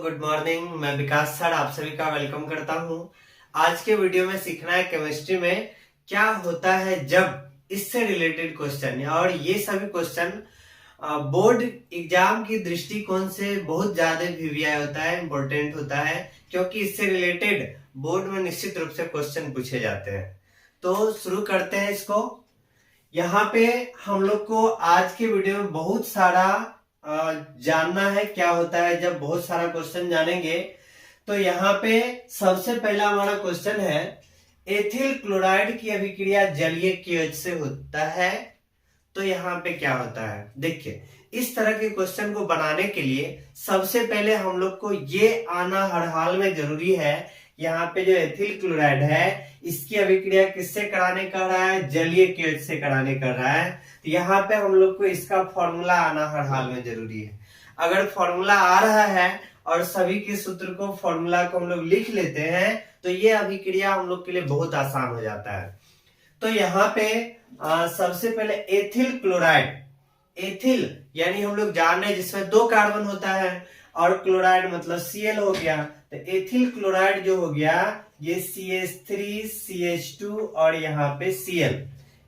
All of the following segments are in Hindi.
Good morning. मैं विकास सर आप सभी का वेलकम करता हूं। आज के वीडियो में सीखना है केमिस्ट्री में क्या होता है जब इससे रिलेटेड क्वेश्चन, और ये सभी क्वेश्चन बोर्ड एग्जाम की दृष्टिकोण से बहुत ज्यादा वीवीआई होता है, इंपॉर्टेंट होता है, क्योंकि इससे रिलेटेड बोर्ड में निश्चित रूप से क्वेश्चन पूछे जाते हैं। तो शुरू करते हैं इसको। यहाँ पे हम लोग को आज के वीडियो में बहुत सारा जानना है क्या होता है जब बहुत सारा क्वेश्चन जानेंगे। तो यहाँ पे सबसे पहला हमारा क्वेश्चन है, एथिल क्लोराइड की अभिक्रिया जलीय KOH से होता है, तो यहाँ पे क्या होता है। देखिए, इस तरह के क्वेश्चन को बनाने के लिए सबसे पहले हम लोग को ये आना हर हाल में जरूरी है। यहाँ पे जो एथिल क्लोराइड है इसकी अभिक्रिया किससे कराने कर रहा है, जलीय KOH से कराने कर रहा है। तो यहाँ पे हम लोग को इसका फॉर्मूला आना हर हाल में जरूरी है। अगर फॉर्मूला आ रहा है और सभी के सूत्र को फॉर्मूला को हम लोग लिख लेते हैं तो ये अभिक्रिया हम लोग के लिए बहुत आसान हो जाता है। तो यहाँ पे सबसे पहले एथिल क्लोराइड, एथिल यानी हम लोग जान रहे हैं जिसमें 2 कार्बन होता है, और क्लोराइड मतलब Cl हो गया। तो एथिल क्लोराइड जो हो गया ये CH3 CH2 और यहाँ पे Cl,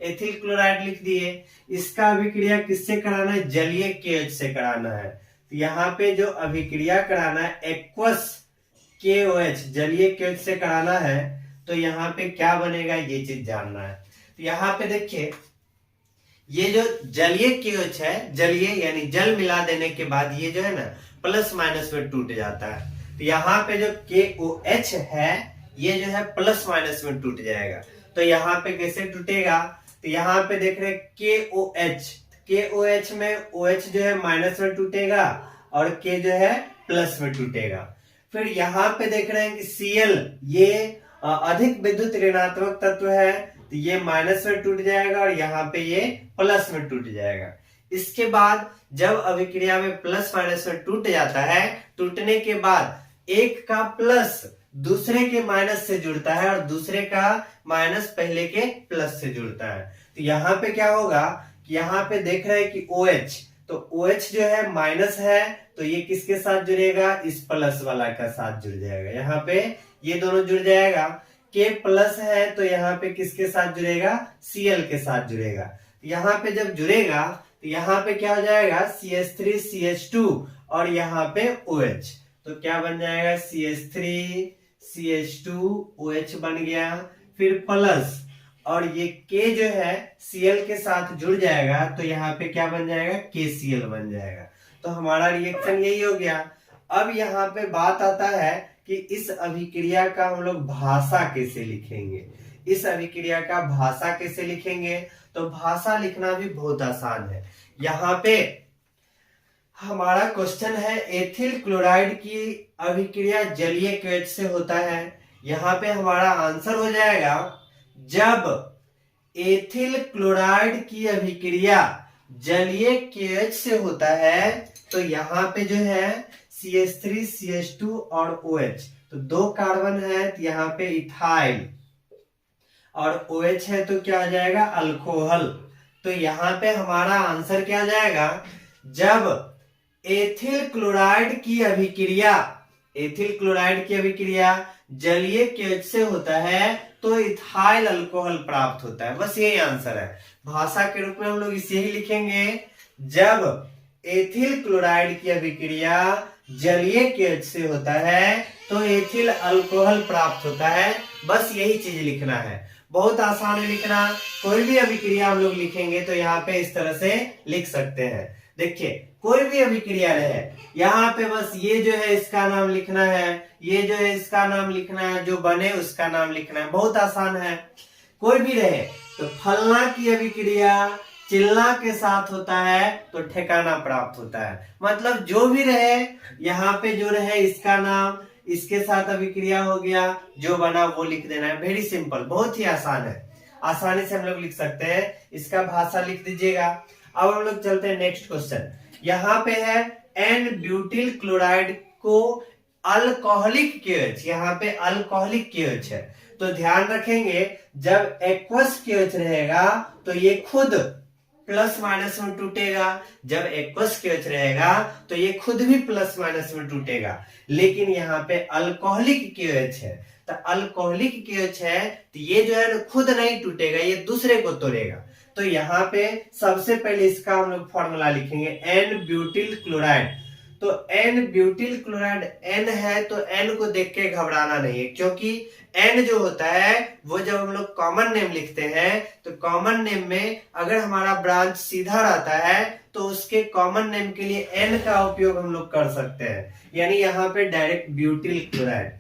एथिल क्लोराइड लिख दिए। इसका अभिक्रिया किससे कराना है, जलीय KOH से कराना है। तो यहाँ पे जो अभिक्रिया कराना है एक्वस KOH, जलीय KOH से कराना है। तो यहाँ पे क्या बनेगा ये चीज जानना है। तो यहाँ पे देखिए, ये जो जलीय KOH है, जलीय यानी जल मिला देने के बाद ये जो है ना प्लस माइनस में टूट जाता है। तो यहाँ पे जो KOH है ये जो है प्लस माइनस में टूट जाएगा। तो यहाँ पे कैसे टूटेगा, तो यहाँ पे देख रहे KOH, KOH में OH जो है माइनस में टूटेगा और K जो है प्लस में टूटेगा। फिर यहाँ पे देख रहे हैं कि Cl ये अधिक विद्युत ऋणात्मक तत्व है, तो ये माइनस में टूट जाएगा और यहाँ पे ये प्लस में टूट जाएगा। इसके बाद जब अभिक्रिया में प्लस माइनस में टूट जाता है, टूटने के बाद एक का प्लस दूसरे के माइनस से जुड़ता है और दूसरे का माइनस पहले के प्लस से जुड़ता है। तो यहाँ पे क्या होगा कि यहाँ पे देख रहे हैं कि OH, तो OH जो है माइनस है तो ये किसके साथ जुड़ेगा, इस प्लस वाला का साथ जुड़ जाएगा। यहाँ पे ये दोनों जुड़ जाएगा। K प्लस है तो यहाँ पे किसके साथ जुड़ेगा, Cl के साथ जुड़ेगा। यहाँ पे जब जुड़ेगा तो यहाँ पे क्या हो जाएगा, CH3 CH2 और यहाँ पे OH। तो क्या बन जाएगा, CH3 CH2 OH बन गया। फिर प्लस और ये K जो है Cl के साथ जुड़ जाएगा तो यहाँ पे क्या बन जाएगा, KCl बन जाएगा। तो हमारा रिएक्शन यही हो गया। अब यहाँ पे बात आता है कि इस अभिक्रिया का हम लोग भाषा कैसे लिखेंगे। इस अभिक्रिया का भाषा कैसे लिखेंगे, तो भाषा लिखना भी बहुत आसान है। यहाँ पे हमारा क्वेश्चन है एथिल क्लोराइड की अभिक्रिया जलीय KOH से होता है। यहाँ पे हमारा आंसर हो जाएगा, जब एथिल क्लोराइड की अभिक्रिया जलीय KOH से होता है तो यहाँ पे जो है CH3 CH2 और OH, तो 2 कार्बन है तो यहाँ पे इथाइल और OH है तो क्या आ जाएगा, अल्कोहल। तो यहाँ पे हमारा आंसर क्या आ जाएगा, जब एथिल क्लोराइड की अभिक्रिया, एथिल क्लोराइड की अभिक्रिया जलीय KOH से होता है तो इथाइल अल्कोहल प्राप्त होता है। बस यही आंसर है। भाषा के रूप में हम लोग इसे ही लिखेंगे, जब एथिल क्लोराइड की अभिक्रिया जलीय KOH से होता है तो एथिल अल्कोहल प्राप्त होता है। बस यही चीज लिखना है, बहुत आसान है लिखना। कोई भी अभिक्रिया हम लोग लिखेंगे तो यहाँ पे इस तरह से लिख सकते हैं। देखिए, कोई भी अभिक्रिया रहे, यहाँ पे बस ये जो है इसका नाम लिखना है, ये जो है इसका नाम लिखना है, जो बने उसका नाम लिखना है, बहुत आसान है। कोई भी रहे, तो फलना की अभिक्रिया चिलना के साथ होता है तो ठिकाना प्राप्त होता है। मतलब जो भी रहे, यहाँ पे जो रहे इसका नाम, इसके साथ अभिक्रिया हो गया, जो बना वो लिख देना है। वेरी सिंपल, बहुत ही आसान है, आसानी से हम लोग लिख सकते हैं। इसका भाषा लिख दीजिएगा। अब हम लोग चलते हैं नेक्स्ट क्वेश्चन। यहाँ पे है एन ब्यूटिल क्लोराइड को अल्कोहलिक KOH, यहाँ पे अल्कोहलिक KOH है। तो ध्यान रखेंगे, जब एक्वस KOH रहेगा तो ये खुद प्लस माइनस में टूटेगा। जब एक्वस KOH रहेगा तो ये खुद भी प्लस माइनस में टूटेगा। लेकिन यहाँ पे अल्कोहलिक KOH है, तो अल्कोहलिक KOH है तो ये जो है ना खुद नहीं टूटेगा, ये दूसरे को तोड़ेगा। तो यहाँ पे सबसे पहले इसका हम लोग फॉर्मूला लिखेंगे एन ब्यूटिल क्लोराइड। तो एन ब्यूटिल क्लोराइड एन है तो एन को देख के घबराना नहीं है, क्योंकि एन जो होता है वो जब हम लोग कॉमन नेम लिखते हैं तो कॉमन नेम में अगर हमारा ब्रांच सीधा रहता है तो उसके कॉमन नेम के लिए एन का उपयोग हम लोग कर सकते हैं। यानी यहाँ पे direct butyl chloride.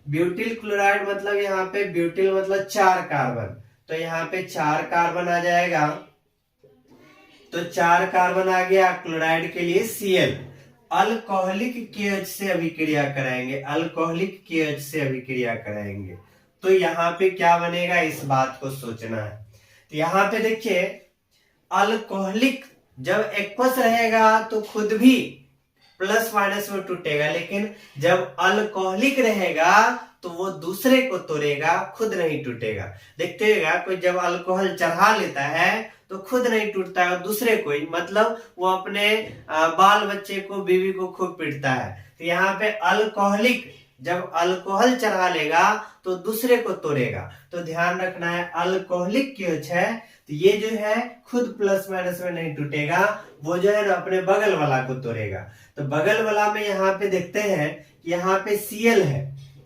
Butyl chloride मतलब यहाँ पे ब्यूटिल मतलब 4 कार्बन, तो यहाँ पे 4 कार्बन आ जाएगा। तो 4 कार्बन आ गया, क्लोराइड के लिए Cl। अल्कोहलिक KOH से अभिक्रिया कराएंगे, अल्कोहलिक KOH से अभिक्रिया कराएंगे तो यहाँ पे क्या बनेगा, इस बात को सोचना है। तो यहाँ पे देखिए अल्कोहलिक जब एक्वस रहेगा तो खुद भी प्लस माइनस में टूटेगा, लेकिन जब अल्कोहलिक रहेगा तो वो दूसरे को तोड़ेगा, खुद नहीं टूटेगा। देखते होगा कोई जब अल्कोहल चढ़ा लेता है तो खुद नहीं टूटता है, दूसरे को ही, मतलब वो अपने बाल बच्चे को, बीवी को खूब पीटता है। तो यहाँ पे अल्कोहलिक जब अल्कोहल चढ़ा लेगा तो दूसरे को तोड़ेगा। तो ध्यान रखना है अल्कोहलिक KOH है तो ये जो है खुद प्लस माइनस में नहीं टूटेगा, वो जो है ना अपने बगल वाला को तोड़ेगा। तो बगल वाला में यहाँ पे देखते हैं कि यहाँ पे Cl है।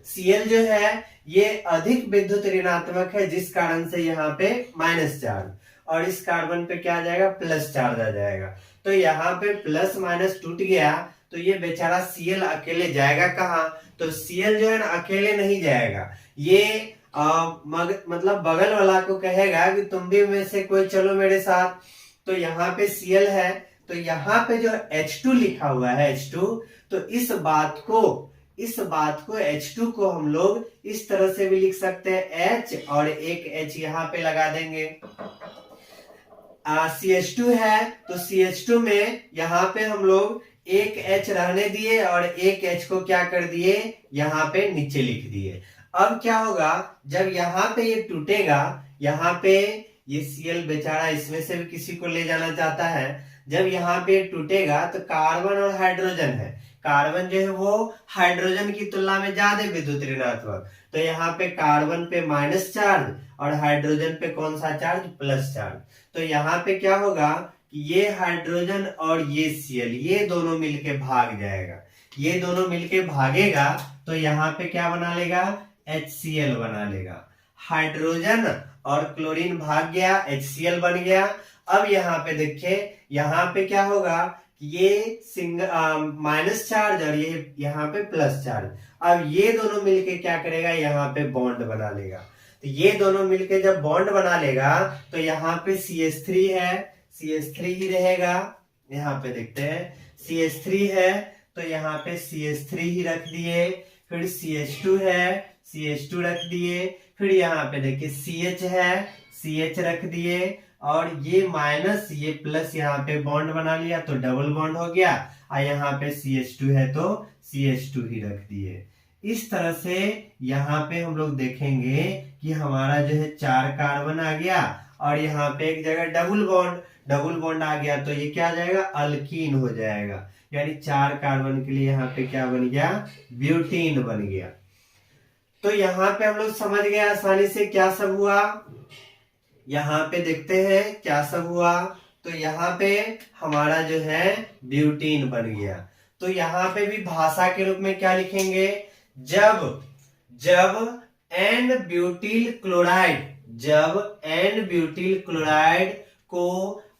Cl जो है ये अधिक विद्युत ऋणात्मक है, जिस कारण से यहाँ पे माइनस चार्ज, और इस कार्बन पे क्या आ जाएगा, प्लस चार्ज आ जाएगा। तो यहाँ पे प्लस माइनस टूट गया तो ये बेचारा Cl अकेले जाएगा कहाँ, तो Cl जो है ना अकेले नहीं जाएगा, ये मतलब बगल वाला को कहेगा कि तुम भी में से कोई चलो मेरे साथ। तो यहाँ पे Cl है तो यहाँ पे जो H2 लिखा हुआ है H2, तो इस बात को H2 को हम लोग इस तरह से भी लिख सकते हैं, H और एक H यहाँ पे लगा देंगे। CH2 है तो CH2 में यहाँ पे हम लोग एक H रहने दिए और एक H को क्या कर दिए, यहाँ पे नीचे लिख दिए। अब क्या होगा, जब यहाँ पे ये टूटेगा, यहाँ पे ये Cl बेचारा इसमें से भी किसी को ले जाना चाहता है, जब यहाँ पे टूटेगा तो कार्बन और हाइड्रोजन है, कार्बन जो है वो हाइड्रोजन की तुलना में ज्यादा विद्युत ऋणात्मक, तो यहाँ पे कार्बन पे माइनस चार्ज और हाइड्रोजन पे कौन सा चार्ज, प्लस चार्ज। तो यहाँ पे क्या होगा कि ये हाइड्रोजन और ये Cl ये दोनों मिलके भाग जाएगा, ये दोनों मिलके भागेगा तो यहाँ पे क्या बना लेगा, HCl बना लेगा। हाइड्रोजन और क्लोरीन भाग गया, HCl बन गया। अब यहाँ पे देखिए, यहाँ पे क्या होगा, ये माइनस चार्ज और ये यहाँ पे प्लस चार्ज, अब ये दोनों मिलके क्या करेगा, यहाँ पे बॉन्ड बना लेगा। तो ये दोनों मिलके जब बॉन्ड बना लेगा तो यहाँ पे CH3 है, CH3 ही रहेगा। यहाँ पे देखते हैं CH3 है तो यहाँ पे CH3 ही रख दिए, फिर CH2 है, CH2 रख दिए, फिर यहाँ पे देखिए CH है, CH रख दिए, और ये माइनस ये प्लस यहाँ पे बॉन्ड बना लिया तो डबल बॉन्ड हो गया, और यहाँ पे CH2 है तो CH2 ही रख दिए। इस तरह से यहाँ पे हम लोग देखेंगे कि हमारा जो है 4 कार्बन आ गया और यहाँ पे एक जगह डबल बॉन्ड आ गया, तो ये क्या आ जाएगा, अल्कीन हो जाएगा। यानी 4 कार्बन के लिए यहाँ पे क्या बन गया, ब्यूटीन बन गया। तो यहाँ पे हम लोग समझ गए आसानी से क्या सब हुआ। यहाँ पे देखते हैं क्या सब हुआ, तो यहाँ पे हमारा जो है ब्यूटीन बन गया। तो यहाँ पे भी भाषा के रूप में क्या लिखेंगे, जब एन ब्यूटिल क्लोराइड को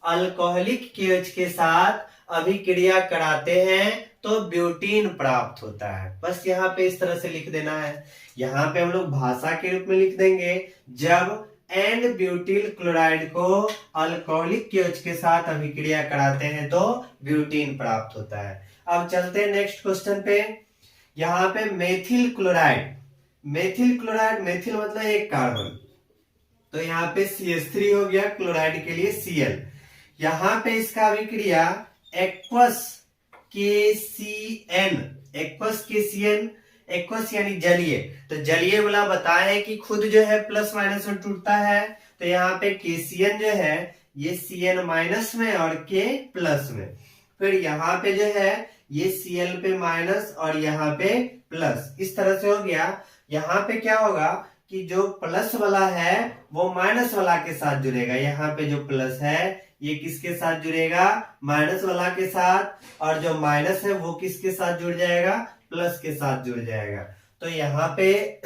अल्कोहलिक KOH के साथ अभिक्रिया कराते हैं तो ब्यूटीन प्राप्त होता है। बस यहाँ पे इस तरह से लिख देना है। यहाँ पे हम लोग भाषा के रूप में लिख देंगे, जब एन ब्यूटिल क्लोराइड को अल्कोहलिक KOH के साथ अभिक्रिया कराते हैं तो ब्यूटीन प्राप्त होता है। अब चलते हैं नेक्स्ट क्वेश्चन पे। यहाँ पे मेथिल क्लोराइड मेथिल मतलब एक कार्बन, तो यहाँ पे CH3 हो गया, क्लोराइड के लिए Cl। यहाँ पे इसका अभिक्रिया एक्वस यानी जलीय, तो जलीय वाला बताए कि खुद जो है प्लस माइनस में टूटता है, तो यहाँ पे KCN जो है ये Cn माइनस में और K प्लस में। फिर यहाँ पे जो है ये Cl पे माइनस और यहाँ पे प्लस, इस तरह से हो गया। यहाँ पे क्या होगा कि जो प्लस वाला है वो माइनस वाला के साथ जुड़ेगा। यहाँ पे जो प्लस है ये किसके साथ जुड़ेगा, माइनस वाला के साथ, और जो माइनस है वो किसके साथ जुड़ जाएगा, प्लस के साथ जुड़ जाएगा। तो यहाँ पे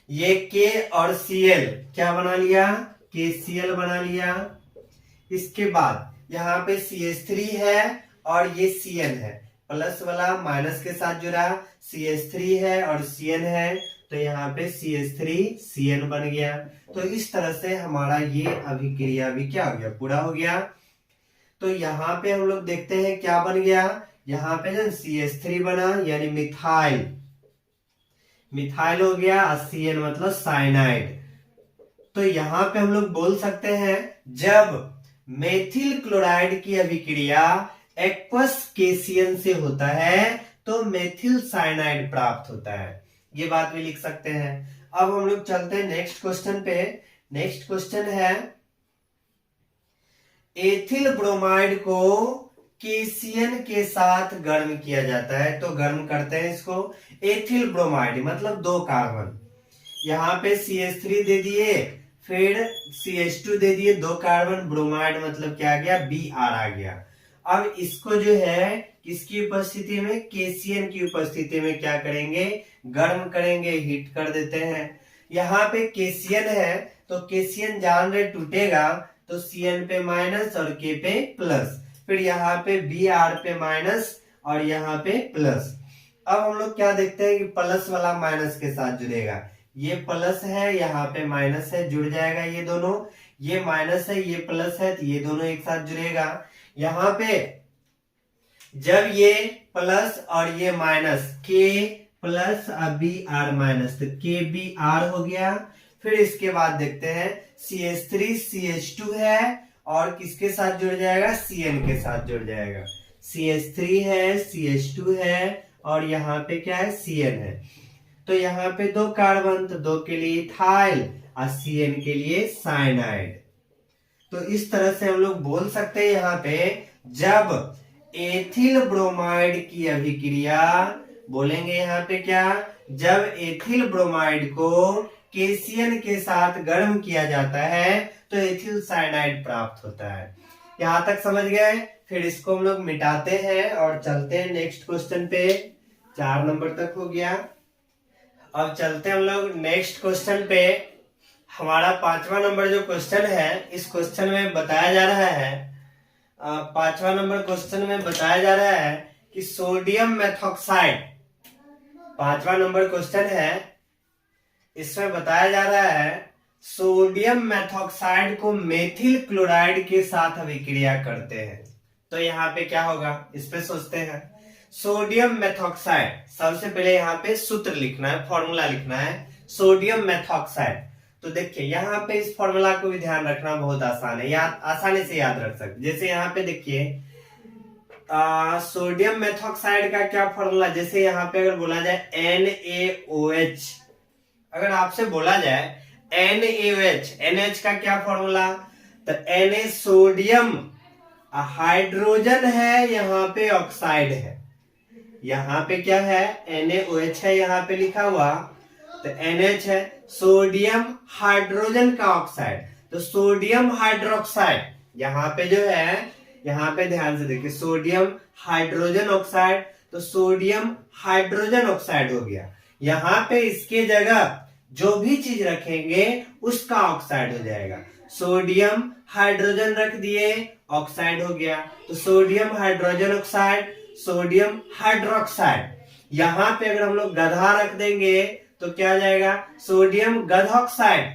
ये K और Cl क्या बना लिया, KCl बना लिया। इसके बाद यहाँ पे CH3 है और ये Cn है, प्लस वाला माइनस के साथ जुड़ा, CH3 है और Cn है, तो यहाँ पे CH3Cn बन गया। तो इस तरह से हमारा ये अभिक्रिया भी क्या हो गया, पूरा हो गया। तो यहाँ पे हम लोग देखते हैं क्या बन गया, यहाँ पे जो CH3 बना यानी मिथाइल, मिथाइल हो गया, Cn मतलब साइनाइड। तो यहाँ पे हम लोग बोल सकते हैं जब मेथिल क्लोराइड की अभिक्रिया एक्वस केशियन से होता है तो मेथिल साइनाइड प्राप्त होता है, ये बात भी लिख सकते हैं। अब हम लोग चलते हैं नेक्स्ट क्वेश्चन पे। नेक्स्ट क्वेश्चन है एथिल ब्रोमाइड को केशियन के साथ गर्म किया जाता है, तो गर्म करते हैं इसको। एथिल ब्रोमाइड मतलब 2 कार्बन, यहाँ पे CH3 दे दिए, फिर CH2 दे दिए, 2 कार्बन, ब्रोमाइड मतलब क्या आ गया, Br आ गया। अब इसको जो है किसकी उपस्थिति में, केशियन की उपस्थिति में क्या करेंगे, गर्म करेंगे, हीट कर देते हैं। यहाँ पे केशियन है तो केशियन जान रहे टूटेगा, तो Cn पे माइनस और K पे प्लस, फिर यहाँ पे Br पे माइनस और यहाँ पे प्लस। अब हम लोग क्या देखते हैं कि प्लस वाला माइनस के साथ जुड़ेगा, ये प्लस है यहाँ पे माइनस है, जुड़ जाएगा ये दोनों, ये माइनस है ये प्लस है, तो ये दोनों एक साथ जुड़ेगा। यहाँ पे जब ये प्लस और ये minus, K plus Br minus, तो KBr हो गया। फिर इसके बाद देखते हैं CH3 CH2 है और किसके साथ जुड़ जाएगा, Cn के साथ जुड़ जाएगा। CH3 है, CH2 है और यहाँ पे क्या है, Cn है। तो यहाँ पे 2 कार्बन, तो 2 के लिए इथाइल और Cn के लिए साइनाइड। तो इस तरह से हम लोग बोल सकते हैं यहाँ पे जब एथिल ब्रोमाइड की अभिक्रिया, बोलेंगे यहाँ पे क्या, जब एथिल ब्रोमाइड को केशियन के साथ गर्म किया जाता है तो एथिल साइनाइड प्राप्त होता है। यहाँ तक समझ गए। फिर इसको हम लोग मिटाते हैं और चलते हैं नेक्स्ट क्वेश्चन पे। 4 नंबर तक हो गया। अब चलते हैं हम लोग नेक्स्ट क्वेश्चन पे। हमारा 5वां नंबर जो क्वेश्चन है, इस क्वेश्चन में बताया जा रहा है, 5वां नंबर क्वेश्चन में बताया जा रहा है कि सोडियम मेथॉक्साइड, 5वां नंबर क्वेश्चन है, इसमें बताया जा रहा है सोडियम मेथॉक्साइड को मेथिल क्लोराइड के साथ अभिक्रिया करते हैं, तो यहाँ पे क्या होगा, इस पे सोचते हैं। सोडियम मेथॉक्साइड, सबसे पहले यहाँ पे सूत्र लिखना है, फॉर्मूला लिखना है सोडियम मेथॉक्साइड। तो देखिए यहाँ पे इस फॉर्मूला को भी ध्यान रखना बहुत आसान है, आसानी से याद रख सकते। जैसे यहाँ पे देखिए सोडियम मेथॉक्साइड का क्या फॉर्मूला, जैसे यहाँ पे अगर बोला जाए NaOH, अगर आपसे बोला जाए NaOH, NH का क्या फॉर्मूला, तो Na सोडियम हाइड्रोजन है, यहाँ पे ऑक्साइड है, यहाँ पे क्या है NaOH है, यहाँ पे लिखा हुआ, तो NH है सोडियम हाइड्रोजन का ऑक्साइड, तो सोडियम हाइड्रोक्साइड, यहाँ पे जो है, यहाँ पे ध्यान से देखिए सोडियम हाइड्रोजन ऑक्साइड, तो सोडियम हाइड्रोजन ऑक्साइड हो गया। यहाँ पे इसके जगह जो भी चीज रखेंगे उसका ऑक्साइड हो जाएगा। सोडियम हाइड्रोजन रख दिए, ऑक्साइड हो गया, तो sodium hydrogen oxide, sodium hydroxide. यहाँ पे अगर हम लोग गधा रख देंगे तो क्या आ जाएगा, सोडियम गधऑक्साइड।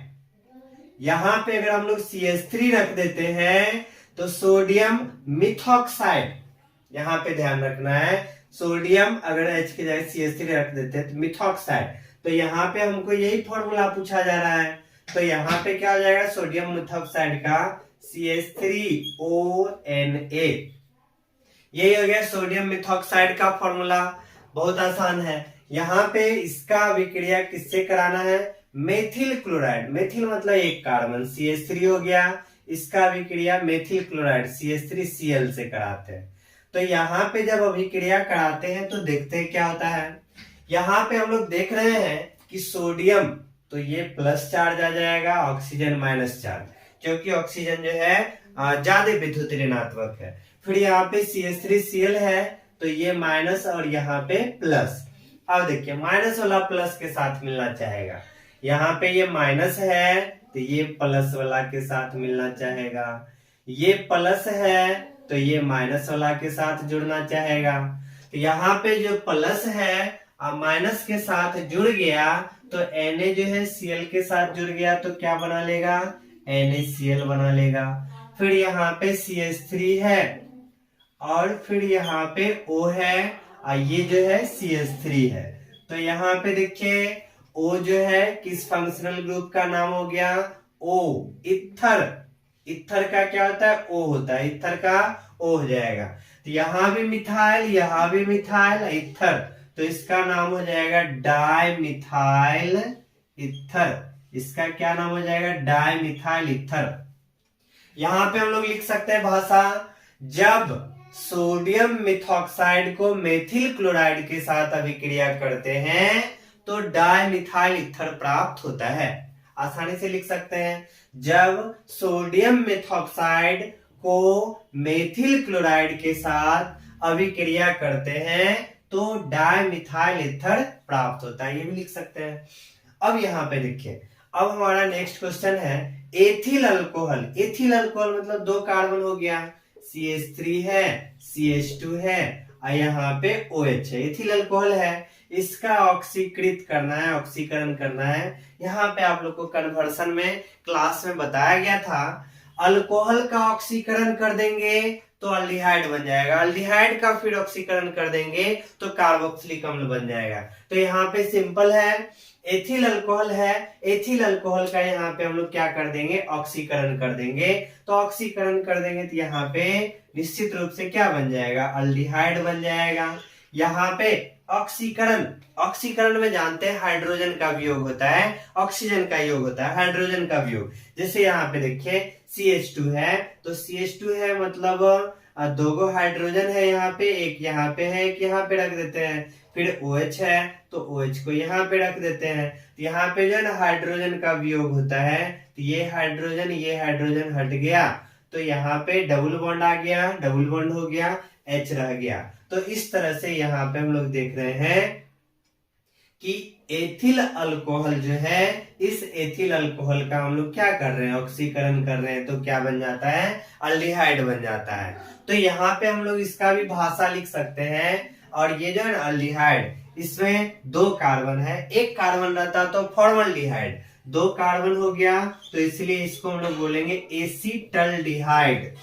यहाँ पे अगर हम लोग CH3 रख देते हैं तो सोडियम मिथॉक्साइड। यहाँ पे ध्यान रखना है, सोडियम अगर H की जगह CH3 रख देते हैं तो मिथॉक्साइड। तो यहाँ पे हमको यही फॉर्मूला पूछा जा रहा है, तो यहाँ पे क्या हो जाएगा, सोडियम मिथॉक्साइड का CH3ONA, यही हो गया सोडियम मिथॉक्साइड का फॉर्मूला। बहुत आसान है। यहाँ पे इसका अभिक्रिया किससे कराना है, मेथिल क्लोराइड, मेथिल मतलब 1 कार्बन, CH3 हो गया, इसका अभिक्रिया मेथिल क्लोराइड CH3Cl से कराते हैं। तो यहाँ पे जब अभिक्रिया कराते हैं तो देखते हैं क्या होता है। यहाँ पे हम लोग देख रहे हैं कि सोडियम, तो ये प्लस चार्ज आ जाएगा, ऑक्सीजन माइनस चार्ज, क्योंकि ऑक्सीजन जो है ज्यादा विद्युत ऋणात्मक है। फिर यहाँ पे CH3Cl है, तो ये माइनस और यहाँ पे प्लस। अब देखिए माइनस वाला प्लस के साथ मिलना चाहेगा, यहाँ पे ये माइनस है तो ये प्लस वाला के साथ मिलना चाहेगा, ये प्लस है तो ये माइनस वाला के साथ जुड़ना चाहेगा। तो यहाँ पे जो प्लस है अब माइनस के साथ जुड़ गया तो Na जो है Cl के साथ जुड़ गया तो क्या बना लेगा, NaCl बना लेगा। फिर यहाँ पे CH3 है और फिर यहाँ पे O है और ये जो है CH3 है। तो यहाँ पे देखिए O जो है किस फंक्शनल ग्रुप का नाम हो गया, O, इथर। इथर का क्या होता है, O होता है, इथर का O हो जाएगा। तो यहाँ भी मिथाइल, यहाँ भी मिथाइल, इथर, तो इसका नाम हो जाएगा डाइमिथाइल इथर। इसका क्या नाम हो जाएगा, डाइमिथाइल इथर। यहाँ पे हम लोग लिख सकते हैं भाषा, जब सोडियम मिथॉक्साइड को मेथिल क्लोराइड के साथ अभिक्रिया करते हैं तो डाइमिथाइल इथर प्राप्त होता है। आसानी से लिख सकते हैं, जब सोडियम मिथॉक्साइड को मेथिल क्लोराइड के साथ अभिक्रिया करते हैं तो डाइमिथाइल इथर प्राप्त होता है, ये भी लिख सकते हैं। अब यहाँ पे देखिए, अब हमारा नेक्स्ट क्वेश्चन है एथिल अल्कोहल। एथिल अल्कोहल मतलब दो कार्बन हो गया, CH3 है, CH2 है और यहाँ पे OH है, एथिल अल्कोहल है। इसका ऑक्सीकृत करना है, ऑक्सीकरण करना है। यहाँ पे आप लोग को कन्वर्सन में क्लास में बताया गया था, अल्कोहल का ऑक्सीकरण कर देंगे तो अल्डिहाइड बन जाएगा, अल्डिहाइड का फिर ऑक्सीकरण कर देंगे तो कार्बोक्सिलिक अम्ल बन जाएगा। तो यहाँ पे सिंपल है, एथिल अल्कोहल है, एथिल अल्कोहल का यहाँ पे हम लोग क्या कर देंगे, ऑक्सीकरण कर देंगे। तो ऑक्सीकरण कर देंगे तो यहाँ पे निश्चित रूप से क्या बन जाएगा, अल्डिहाइड बन जाएगा। यहाँ पे ऑक्सीकरण, ऑक्सीकरण में जानते हैं हाइड्रोजन का वियोग होता है, ऑक्सीजन का योग होता है हाइड्रोजन का वियोग। जैसे यहाँ पे देखिए CH2 है, तो CH2 है मतलब दो गो हाइड्रोजन है यहाँ पे, एक यहाँ पे है, एक यहाँ पे रख देते हैं। फिर OH है तो OH को यहाँ पे रख देते हैं। तो यहाँ पे जो है ना हाइड्रोजन का वियोग होता है, तो ये हाइड्रोजन हट गया, तो यहाँ पे डबल बॉन्ड आ गया, डबल बॉन्ड हो गया, H रह गया। तो इस तरह से यहाँ पे हम लोग देख रहे हैं कि एथिल अल्कोहल जो है, इस एथिल अल्कोहल का हम लोग क्या कर रहे हैं, ऑक्सीकरण कर रहे हैं, तो क्या बन जाता है, अल्डिहाइड बन जाता है। तो यहाँ पे हम लोग इसका भी भाषा लिख सकते हैं। और ये जो है ना अल्डिहाइड, इसमें दो कार्बन है, एक कार्बन रहता तो फॉर्मल्डिहाइड, दो कार्बन हो गया तो इसलिए इसको हम लोग बोलेंगे एसीटल्डिहाइड,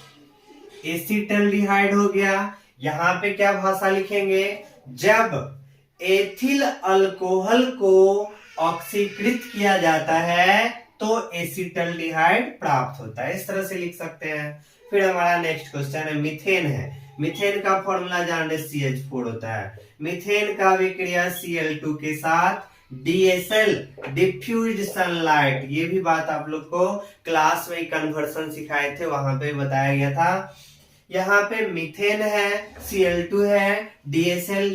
एसीटल्डिहाइड हो गया। यहाँ पे क्या भाषा लिखेंगे, जब एथिल अल्कोहल को ऑक्सीकृत किया जाता है तो एसीटल्डिहाइड प्राप्त होता है, इस तरह से लिख सकते हैं। फिर हमारा नेक्स्ट क्वेश्चन है मीथेन है। मीथेन का फॉर्मूला जान रहे CH4 होता है। मीथेन का अभिक्रिया Cl2 के साथ DSL, डिफ्यूज्ड सनलाइट, ये भी बात आप लोग को क्लास में कन्वर्सन सिखाए थे, वहां पे बताया गया था। यहाँ पे मीथेन है, Cl2 है, DSL,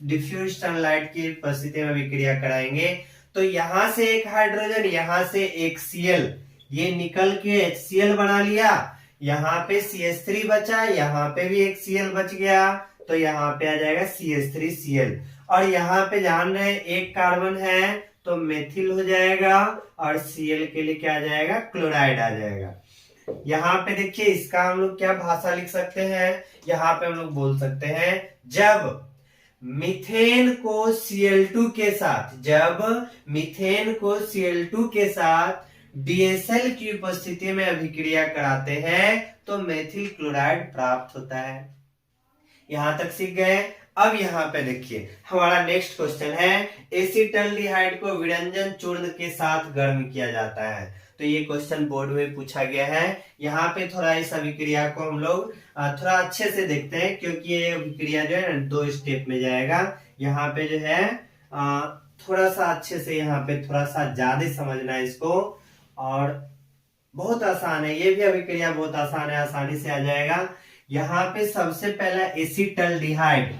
डिफ्यूज सनलाइट की उपस्थिति में अभिक्रिया कराएंगे तो यहाँ से एक हाइड्रोजन, यहाँ से एक Cl, ये निकल के HCl बना लिया। यहाँ पे CH3 बचा, यहाँ पे भी एक Cl बच गया, तो यहाँ पे आ जाएगा CH3Cl। और यहाँ पे जान रहे हैं एक कार्बन है तो मेथिल हो जाएगा और Cl के लिए क्या आ जाएगा, क्लोराइड आ जाएगा। यहाँ पे देखिए इसका हम लोग क्या भाषा लिख सकते हैं, यहाँ पे हम लोग बोल सकते हैं, जब मीथेन को Cl2 के साथ, जब मीथेन को Cl2 के साथ DSL की उपस्थिति में अभिक्रिया कराते हैं तो मेथिल क्लोराइड प्राप्त होता है। यहां तक सीख गए। अब यहाँ पे देखिए हमारा नेक्स्ट क्वेश्चन है, एसीटल्डिहाइड को विरंजन चूर्ण के साथ गर्म किया जाता है। तो ये क्वेश्चन बोर्ड में पूछा गया है। यहाँ पे थोड़ा इस अभिक्रिया को हम लोग थोड़ा अच्छे से देखते हैं, क्योंकि ये अभिक्रिया जो है ना दो स्टेप में जाएगा। यहाँ पे जो है थोड़ा सा अच्छे से, यहाँ पे थोड़ा सा ज्यादा समझना है इसको, और बहुत आसान है, ये भी अभिक्रिया बहुत आसान है, आसानी से आ जाएगा। यहाँ पे सबसे पहला एसीटल्डिहाइड,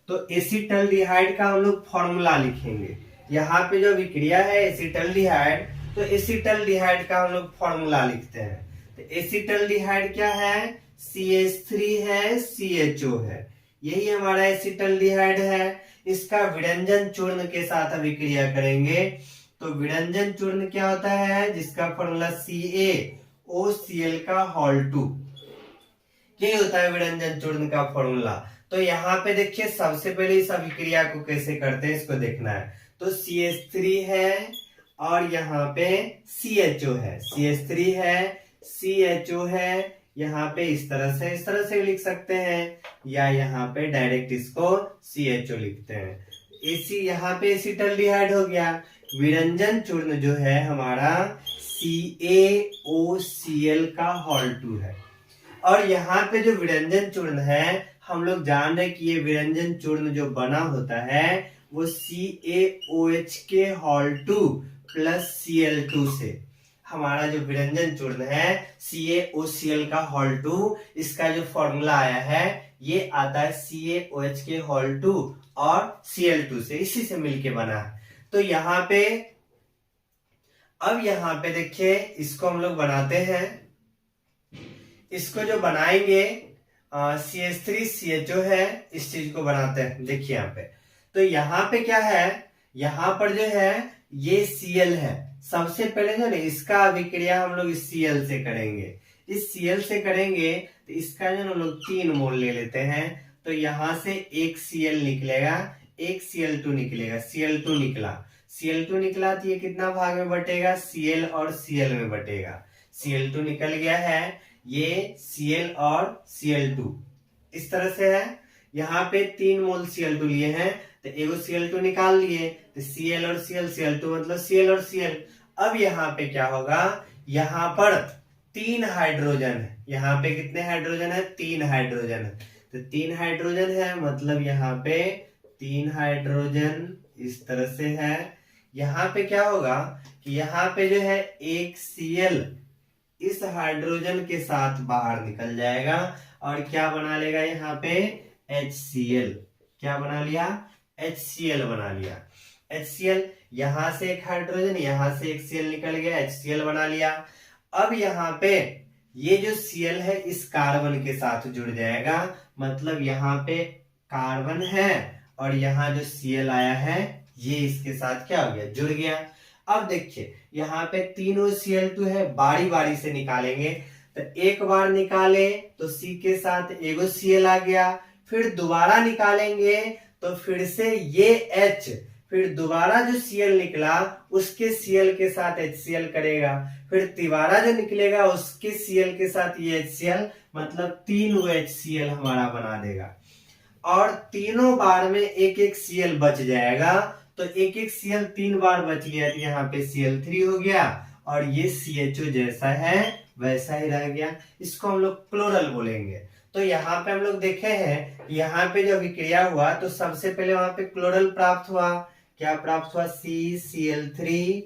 तो एसीटल्डिहाइड का हम लोग फॉर्मूला लिखेंगे। यहाँ पे जो अभिक्रिया है एसीटल्डिहाइड, तो एसीटल्डिहाइड का हम लोग फॉर्मूला लिखते हैं। तो एसीटल्डिहाइड क्या है, CH3 है, CHO है, यही हमारा एसीटल्डिहाइड है। इसका विरंजन चूर्ण के साथ अभिक्रिया करेंगे, तो विरंजन चूर्ण क्या होता है, जिसका फॉर्मूला CaOCl का होल 2, ये होता है विरंजन चूर्ण का फॉर्मूला। तो यहाँ पे देखिए सबसे पहले इस अभिक्रिया को कैसे करते हैं इसको देखना है। तो CH3 है और यहाँ पे CHO है, CH3 है, CHO है, यहाँ पे इस तरह से लिख सकते हैं, या यहाँ पे डायरेक्ट इसको CHO लिखते हैं। यहाँ पे एसीटल्डिहाइड हो गया। विरंजन चूर्ण जो है हमारा CaOCl का होल 2 है। और यहाँ पे जो विरंजन चूर्ण है, हम लोग जान रहे कि ये विरंजन चूर्ण जो बना होता है वो CaOH के होल 2 प्लस Cl2 से, हमारा जो विरंजन चूर्ण है CaOCl का होल 2, इसका जो फॉर्मूला आया है ये आता है CaOH के होल 2 और Cl2 से, इसी से मिलके बना है। तो यहाँ पे अब यहाँ पे देखिए इसको हम लोग बनाते हैं। इसको जो बनाएंगे CH3 CHO है, इस चीज को बनाते हैं। देखिए यहाँ पे, तो यहाँ पे क्या है, यहाँ पर जो है ये Cl है। सबसे पहले जो है इसका अभिक्रिया हम लोग इस Cl से करेंगे, इस Cl से करेंगे तो इसका जो हम लोग 3 मोल ले लेते हैं। तो यहाँ से एक Cl निकलेगा, एक Cl2 निकलेगा, Cl2 निकला, Cl2 निकला तो ये कितना भाग में बटेगा, Cl और Cl में बटेगा। Cl2 निकल गया है, ये Cl और Cl2 इस तरह से है। यहाँ पे 3 मोल Cl2 लिए हैं तो एगो Cl2 निकाल लिए, तो Cl और Cl, Cl2 मतलब Cl और Cl। अब यहाँ पे क्या होगा, यहाँ पर 3 हाइड्रोजन है, यहाँ पे कितने हाइड्रोजन है, 3 हाइड्रोजन है। तो 3 हाइड्रोजन है मतलब यहाँ पे 3 हाइड्रोजन इस तरह से है। यहाँ पे क्या होगा कि यहाँ पे जो है एक Cl इस हाइड्रोजन के साथ बाहर निकल जाएगा और क्या बना लेगा, यहाँ पे HCl, क्या बना लिया, HCl बना लिया। HCl, यहाँ से एक हाइड्रोजन, यहाँ से एक Cl निकल गया, HCl बना लिया। अब यहाँ पे ये जो Cl है इस कार्बन के साथ जुड़ जाएगा, मतलब यहाँ पे कार्बन है और यहाँ जो Cl आया है ये इसके साथ क्या हो गया, जुड़ गया। अब देखिए यहाँ पे तीनों Cl2 है, बारी बारी से निकालेंगे। तो एक बार निकाले तो C के साथ एगो Cl आ गया, फिर दोबारा निकालेंगे तो फिर से ये H, फिर दोबारा जो Cl निकला उसके Cl के साथ HCl करेगा, फिर तिबारा जो निकलेगा उसके Cl के साथ ये HCl, मतलब 3 HCl हमारा बना देगा। और तीनों बार में एक एक Cl बच जाएगा, तो एक एक Cl 3 बार बच गया तो यहाँ पे Cl3 हो गया और ये CHO जैसा है वैसा ही रह गया। इसको हम लोग क्लोरल बोलेंगे। तो यहाँ पे हम लोग देखे हैं, यहाँ पे जो अभिक्रिया हुआ तो सबसे पहले वहां पे क्लोरल प्राप्त हुआ। क्या प्राप्त हुआ, CCl3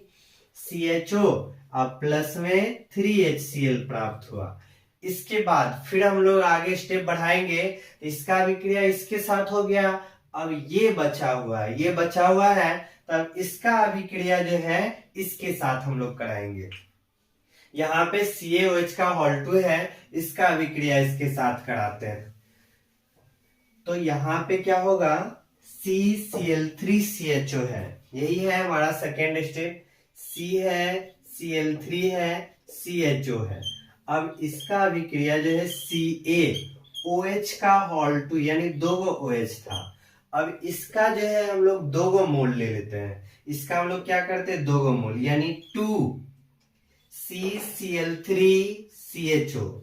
CHO और प्लस में 3HCl प्राप्त हुआ। इसके बाद फिर हम लोग आगे स्टेप बढ़ाएंगे, इसका अभिक्रिया इसके साथ हो गया। अब ये बचा हुआ है, ये बचा हुआ है, तब इसका अभिक्रिया जो है इसके साथ हम लोग कराएंगे। यहाँ पे CaOH का होल 2 है, इसका अभिक्रिया इसके साथ कराते हैं। तो यहाँ पे क्या होगा, CCl3CHO है, यही है हमारा सेकेंड स्टेप। C है, Cl3 है, CHO है। अब इसका अभिक्रिया जो है CaOH का होल 2, यानी 2 OH था। अब इसका जो है हम लोग 2 मोल ले लेते हैं। इसका हम लोग क्या करते हैं, 2 मोल यानी 2 CCl3CHO,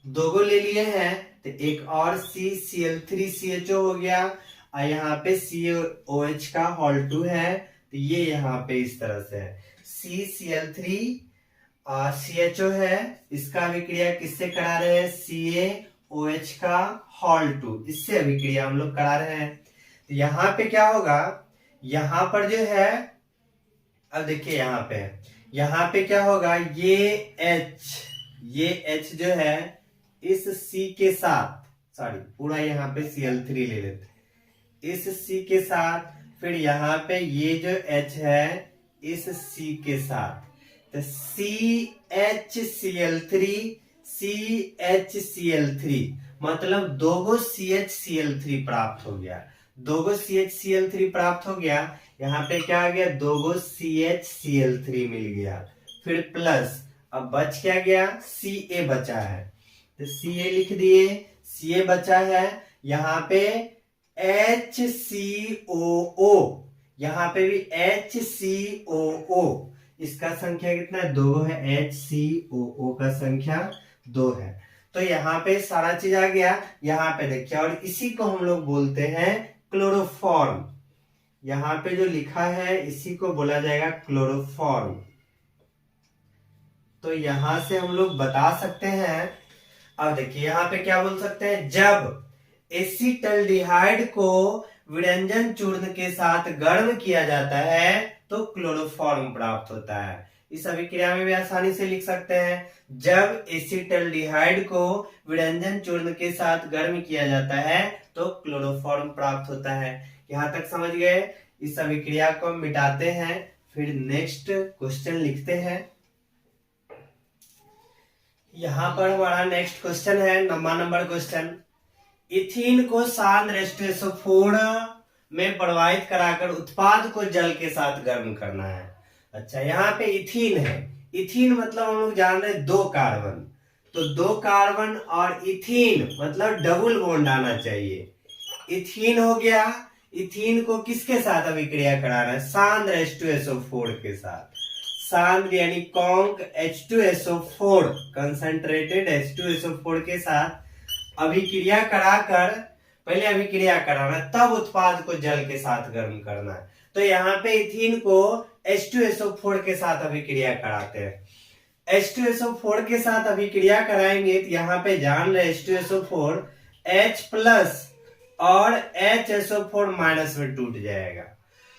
2 ले लिए हैं तो एक और CCl3CHO हो गया। और यहाँ पे COH का होल 2 है तो ये यहाँ पे इस तरह से है, CCl3CHO है, इसका अभिक्रिया किससे करा रहे हैं, CaOH का होल 2, इससे अभिक्रिया हम लोग करा रहे हैं। तो यहाँ पे क्या होगा, यहाँ पर जो है, अब देखिए यहाँ पे यहाँ पे क्या होगा, ये H जो है इस C के साथ, सॉरी पूरा यहाँ पे Cl3 ले लेते, इस C के साथ, फिर यहाँ पे ये जो H है इस C के साथ, तो CHCl3 CHCl3 मतलब दोगो CHCl3 प्राप्त हो गया, दोगो CHCl3 प्राप्त हो गया। यहाँ पे क्या आ गया, दोगो CHCl3 मिल गया, फिर प्लस, अब बच क्या गया, Ca बचा है, तो Ca लिख दिए, Ca बचा है, यहाँ पे HCOO, यहाँ पे भी HCOO, इसका संख्या कितना है, 2 है, HCOO का संख्या 2 है। तो यहाँ पे सारा चीज आ गया, यहाँ पे देखिए, और इसी को हम लोग बोलते हैं क्लोरोफॉर्म। यहाँ पे जो लिखा है इसी को बोला जाएगा क्लोरोफॉर्म। तो यहां से हम लोग बता सकते हैं, अब देखिए यहाँ पे क्या बोल सकते हैं, जब एसिटल्डिहाइड को विरंजन चूर्ण के साथ गर्म किया जाता है तो क्लोरोफॉर्म प्राप्त होता है। इस अभिक्रिया में भी आसानी से लिख सकते हैं, जब एसिटल्डिहाइड को विरंजन चूर्ण के साथ गर्म किया जाता है तो क्लोरोफॉर्म प्राप्त होता है। यहां तक समझ गए। इस अभिक्रिया को मिटाते हैं, फिर नेक्स्ट क्वेश्चन लिखते हैं। यहां पर हमारा नेक्स्ट क्वेश्चन है 9वां नंबर क्वेश्चन, इथीन को सांद्र H2SO4 में प्रवाहित कराकर उत्पाद को जल के साथ गर्म करना है। अच्छा, यहाँ पे इथीन है, इथीन मतलब हम लोग जान रहे 2 कार्बन, तो 2 कार्बन और इथीन मतलब डबल बॉन्ड आना चाहिए। इथीन हो गया, इथीन को किसके साथ अभिक्रिया कराना है, सांद्र H2SO4 के साथ, सांद्र यानी कॉन्क H2SO4, कंसंट्रेटेड H2SO4 के साथ अभिक्रिया कराकर, पहले अभिक्रिया कराना तब उत्पाद को जल के साथ गर्म करना है। तो यहाँ पे इथीन को H2SO4 के साथ अभिक्रिया कराते हैं। H2SO4 के साथ अभिक्रिया कराएंगे तो यहाँ पे जान रहे H2SO4 H प्लस और HSO4 माइनस में टूट जाएगा।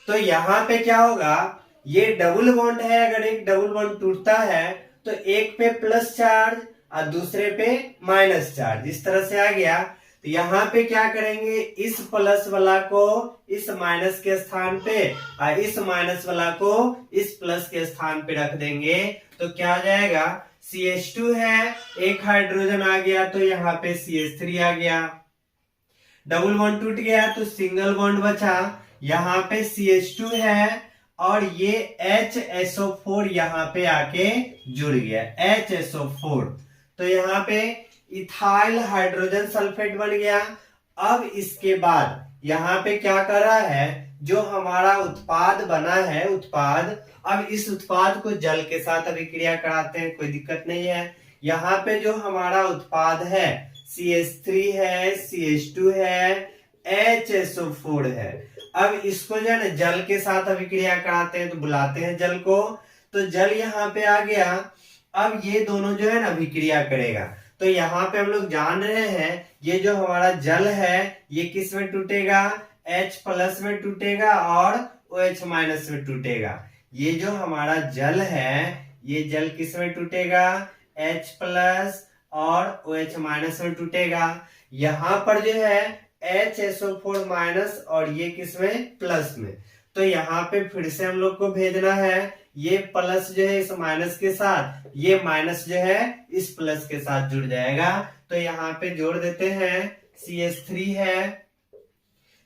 तो यहाँ पे क्या होगा, ये डबल बॉन्ड है, अगर एक डबल बॉन्ड टूटता है तो एक पे प्लस चार्ज और दूसरे पे माइनस चार्ज, इस तरह से आ गया। तो यहाँ पे क्या करेंगे, इस प्लस वाला को इस माइनस के स्थान पे और इस माइनस वाला को इस प्लस के स्थान पे रख देंगे, तो क्या आ जाएगा, CH2 है, एक हाइड्रोजन आ गया तो यहाँ पे CH3 आ गया, डबल बॉन्ड टूट गया तो सिंगल बॉन्ड बचा, यहाँ पे CH2 है और ये HSO4 यहाँ पे आके जुड़ गया, HSO4, तो यहाँ पे इथाइल हाइड्रोजन सल्फेट बन गया। अब इसके बाद यहाँ पे क्या कर रहा है, जो हमारा उत्पाद बना है, उत्पाद, अब इस उत्पाद को जल के साथ अभिक्रिया कराते हैं, कोई दिक्कत नहीं है। यहाँ पे जो हमारा उत्पाद है CH3 है, CH2 है, HSO4 है, अब इसको जो है ना जल के साथ अभिक्रिया कराते हैं तो बुलाते हैं जल को, तो जल यहाँ पे आ गया। अब ये दोनों जो है ना अभिक्रिया करेगा, तो यहाँ पे हम लोग जान रहे हैं ये जो हमारा जल है ये किस में टूटेगा, H प्लस में टूटेगा और OH माइनस में टूटेगा। ये जो हमारा जल है ये जल किस में टूटेगा, H प्लस और OH माइनस में टूटेगा। यहाँ पर जो है HSO4 माइनस और ये किस में, प्लस में, तो यहाँ पे फिर से हम लोग को भेजना है, ये प्लस जो है इस माइनस के साथ, ये माइनस जो है इस प्लस के साथ जुड़ जाएगा, तो यहाँ पे जोड़ देते हैं, CH3 है,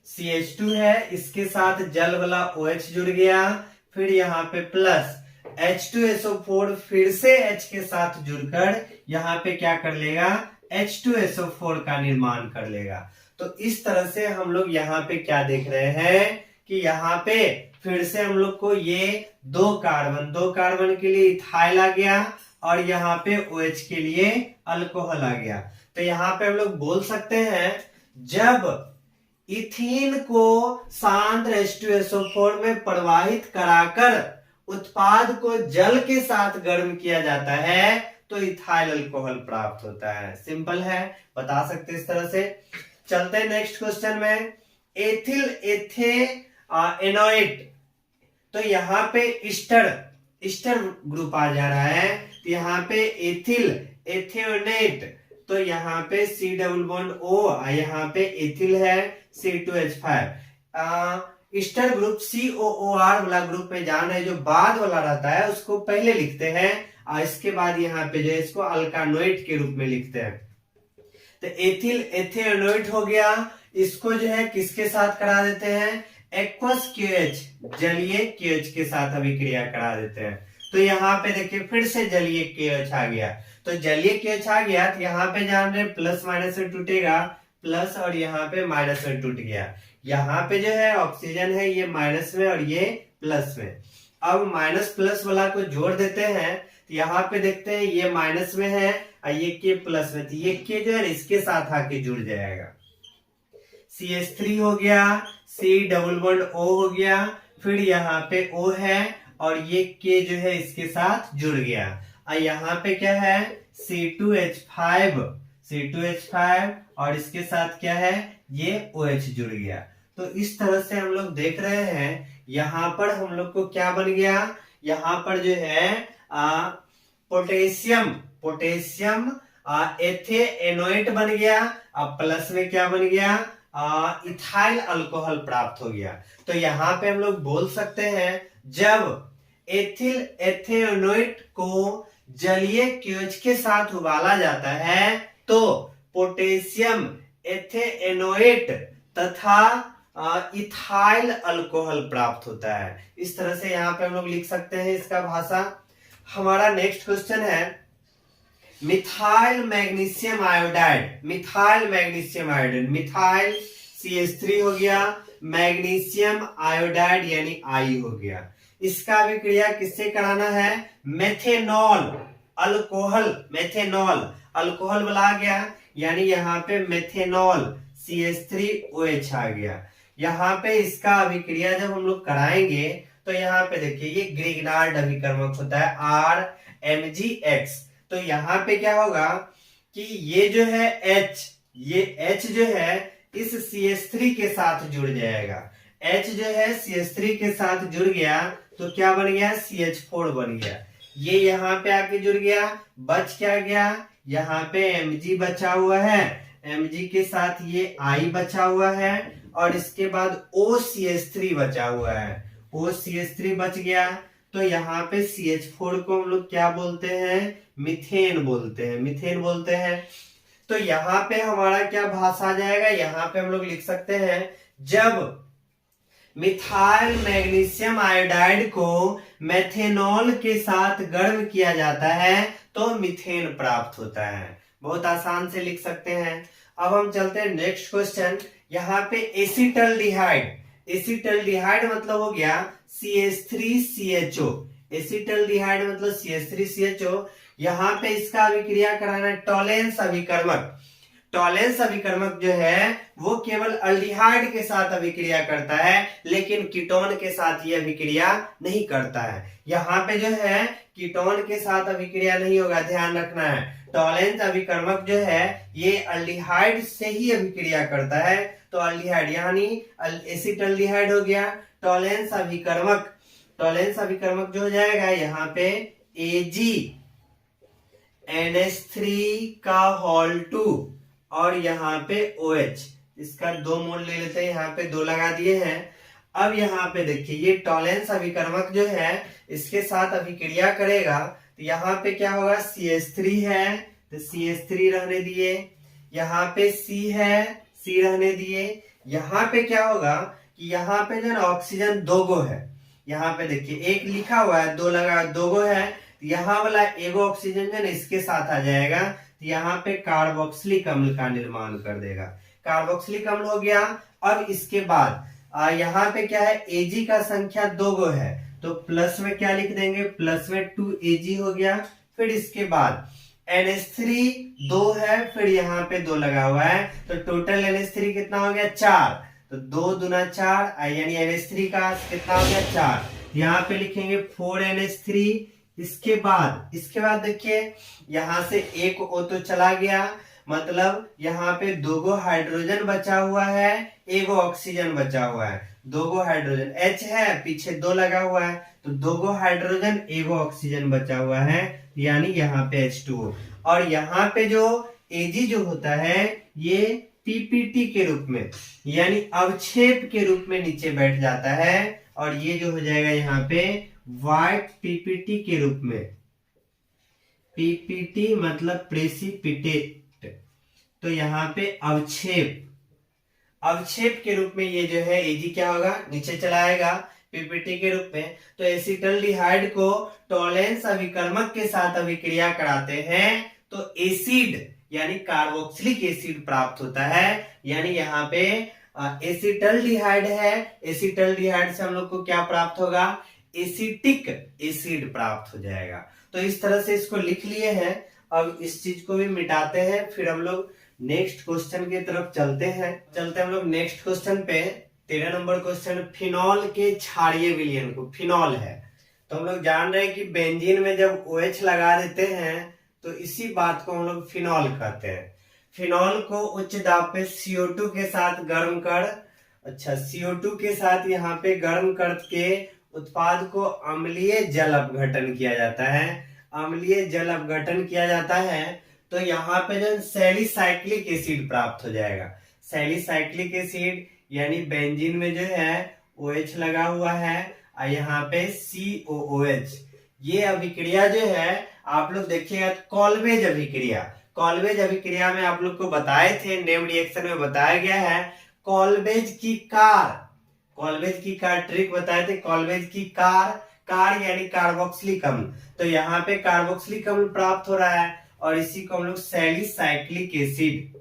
CH2 है, इसके साथ जल वाला OH जुड़ गया, फिर यहाँ पे प्लस H2SO4 फिर से H के साथ जुड़कर यहाँ पे क्या कर लेगा, H2SO4 का निर्माण कर लेगा। तो इस तरह से हम लोग यहाँ पे क्या देख रहे हैं कि यहाँ पे फिर से हम लोग को ये 2 कार्बन के लिए इथाइल आ गया और यहाँ पे OH के लिए अल्कोहल आ गया। तो यहाँ पे हम लोग बोल सकते हैं, जब इथीन को सांद्र H2SO4 में प्रवाहित कराकर उत्पाद को जल के साथ गर्म किया जाता है तो इथाइल अल्कोहल प्राप्त होता है। सिंपल है, बता सकते इस तरह से। चलते हैं नेक्स्ट क्वेश्चन में, एथिल एथेनॉएट, तो यहाँ पे ईस्टर ईस्टर ग्रुप आ जा रहा है, तो यहाँ पे एथिल एथेनोएट, तो यहाँ पे C डबल बॉन्ड O, यहाँ पे एथिल है C2H5। ईस्टर ग्रुप COOR वाला ग्रुप में जान है, जो बाद वाला रहता है उसको पहले लिखते हैं और इसके बाद यहाँ पे जो है इसको अल्कानोएट के रूप में लिखते हैं। तो एथिल एथेनोएट हो गया, इसको जो है किसके साथ करा देते हैं, एक्वस QH जलीय QH के साथ अभिक्रिया करा देते हैं। तो यहाँ पे देखिए फिर से जलीय QH आ गया, तो जलीय QH आ गया, तो यहाँ पे जान रहे प्लस माइनस में टूटेगा, प्लस और यहाँ पे माइनस में टूट गया। यहाँ पे जो है ऑक्सीजन है ये माइनस में और ये प्लस में। अब माइनस प्लस वाला को जोड़ देते हैं, तो यहाँ पे देखते हैं ये माइनस में है और ये के प्लस में, तो ये के जो है इसके साथ आके जुड़ जाएगा। CH3 हो गया, C डबल बॉन्ड O हो गया, फिर यहाँ पे O है और ये K जो है इसके साथ जुड़ गया, और यहाँ पे क्या है C2H5 और इसके साथ क्या है ये OH जुड़ गया। तो इस तरह से हम लोग देख रहे हैं, यहाँ पर हम लोग को क्या बन गया, यहाँ पर जो है पोटेशियम एथेनोएट बन गया, अब प्लस में क्या बन गया, इथाइल अल्कोहल प्राप्त हो गया। तो यहाँ पे हम लोग बोल सकते हैं, जब एथिल एथेनोएट को जलीय QH के साथ उबाला जाता है तो पोटेशियम एथेनोएट तथा इथाइल अल्कोहल प्राप्त होता है। इस तरह से यहाँ पे हम लोग लिख सकते हैं इसका भाषा। हमारा नेक्स्ट क्वेश्चन है methyl magnesium iodide. Methyl CH3 हो गया, मैग्नीशियम आयोडाइड यानी आई हो गया। इसका अभिक्रिया किससे कराना है, मेथेनॉल अल्कोहल वाला आ गया, यानी यहाँ पे मेथेनॉल CH3OH आ गया। यहाँ पे इसका अभिक्रिया जब हम लोग कराएंगे तो यहाँ पे देखिए ये ग्रिग्नार्ड अभिकर्मक होता है RMgX। तो यहाँ पे क्या होगा कि ये जो है ये H जो है इस CH3 के साथ जुड़ जाएगा। H जो है CH3 के साथ जुड़ गया तो क्या बन गया, CH4 बन गया। ये यहाँ पे आके जुड़ गया, बच क्या गया, यहाँ पे Mg बचा हुआ है, Mg के साथ ये I बचा हुआ है और इसके बाद OCH3 बचा हुआ है, OCH3 बच गया। तो यहाँ पे CH4 को हम लोग क्या बोलते हैं, मीथेन बोलते हैं। तो यहाँ पे हमारा क्या भाषा आ जाएगा, यहाँ पे हम लोग लिख सकते हैं, जब मिथाइल मैग्नीशियम आयोडाइड को मेथेनॉल के साथ गर्म किया जाता है तो मीथेन प्राप्त होता है। बहुत आसान से लिख सकते हैं। अब हम चलते हैं नेक्स्ट क्वेश्चन। यहाँ पे एसिटल्डिहाइड मतलब हो गया CH3CHO। एसिटल्डिहाइड मतलब CH3CHO। यहाँ पे इसका अभिक्रिया कराना है टॉलेंस अभिकर्मक जो है वो केवल अल्डिहाइड के साथ अभिक्रिया करता है, लेकिन कीटोन के साथ ये अभिक्रिया नहीं करता है। यहाँ पे जो है कीटोन के साथ अभिक्रिया नहीं होगा, ध्यान रखना है। टॉलेंस अभिकर्मक जो है ये अल्डिहाइड से ही अभिक्रिया करता है, तो अल्डिहाइड यानी एसिटल्डिहाइड हो गया। टॉलेंस अभिकर्मक जो हो जाएगा यहाँ पे AgNH3 और यहाँ पे OH, इसका 2 मोल ले लेते हैं, यहाँ पे 2 लगा दिए हैं। अब यहाँ पे देखिए ये टॉलेंस अभिकर्मक जो है इसके साथ अभिक्रिया करेगा, तो यहाँ पे क्या होगा, CH3 है तो CH3 रहने दिए, यहाँ पे C है C रहने दिए। यहाँ पे क्या होगा कि यहाँ पे जो ऑक्सीजन 2 गो है, यहाँ पे देखिए एक लिखा हुआ है 2 लगा 2 गो है, यहाँ वाला एगो ऑक्सीजन जो है इसके साथ आ जाएगा, तो यहाँ पे कार्बोक्सिलिक अम्ल का निर्माण कर देगा। कार्बोक्सिलिक अम्ल हो गया। अब इसके बाद यहाँ पे क्या है, Ag का संख्या 2 गो है, तो प्लस में क्या लिख देंगे, प्लस में 2Ag हो गया। फिर इसके बाद NH3 2 है, फिर यहाँ पे 2 लगा हुआ है, तो टोटल NH3 कितना हो गया, 4। तो 2 दूना 4 यानी NH3 का कितना हो गया, 4। यहाँ पे लिखेंगे 4NH3। इसके बाद देखिए यहाँ से एक O तो चला गया, मतलब यहाँ पे 2 गो हाइड्रोजन बचा हुआ है, 1 गो ऑक्सीजन बचा हुआ है, दो गो हाइड्रोजन, H है पीछे 2 लगा हुआ है तो 2 गो हाइड्रोजन 1 गो ऑक्सीजन बचा हुआ है, यानी यहाँ पे H2O। और यहाँ पे जो Ag जो होता है ये पीपीटी के रूप में यानी अवक्षेप के रूप में नीचे बैठ जाता है, और ये जो हो जाएगा यहाँ पे व्हाइट पीपीटी के रूप में। पीपीटी मतलब प्रेसिपिटेट, तो यहाँ पे अवक्षेप, अवक्षेप के रूप में ये जो है Ag क्या होगा, नीचे चला आएगा पीपीटी के रूप में। तो एसिटल्डिहाइड को टोलेंस अभिकर्मक के साथ अभिक्रिया कराते हैं तो एसिड यानी कार्बोक्सिलिक एसिड प्राप्त होता है। यानी यहाँ पे एसिटल्डिहाइड है, एसिटल्डिहाइड से हम लोग को क्या प्राप्त होगा, एसिटिक एसिड प्राप्त हो जाएगा। तो इस तरह से इसको लिख लिए हैं। अब इस चीज को भी मिटाते हैं, फिर हम लोग नेक्स्ट क्वेश्चन की तरफ चलते हैं। हम लोग नेक्स्ट क्वेश्चन पे 13 नंबर क्वेश्चन, फिनॉल के क्षारीय विलयन को, फिनॉल है तो हम लोग जान रहे हैं कि बेंजीन में जब OH लगा देते हैं तो इसी बात को हम लोग फिनॉल कहते हैं। फिनॉल को उच्च दाब पे CO2 के साथ गर्म कर, अच्छा CO2 के साथ यहाँ पे गर्म करके उत्पाद को अम्लीय जल अपघटन किया जाता है। अम्लीय जल अपघटन किया जाता है तो यहाँ पे जो सैलिसाइक्लिक एसिड प्राप्त हो जाएगा। सैलिसाइक्लिक एसिड यानी बेंजीन में जो है OH लगा हुआ है और यहाँ पे COOH। ये अभिक्रिया जो है आप लोग देखिएगा कॉल्वेज अभिक्रिया, कॉल्वेज अभिक्रिया में आप लोग को बताए थे, नेम रिएक्शन में बताया गया है कॉल्वेज की कार, कॉल्वेज की कार ट्रिक बताए थे, कॉल्वेज की कार, कार यानी कार्बोक्सिलिक अम्ल। तो यहाँ पे कार्बोक्सिलिक अम्ल प्राप्त हो रहा है और इसी को हम लोग सैलिसाइक्लिक एसिड,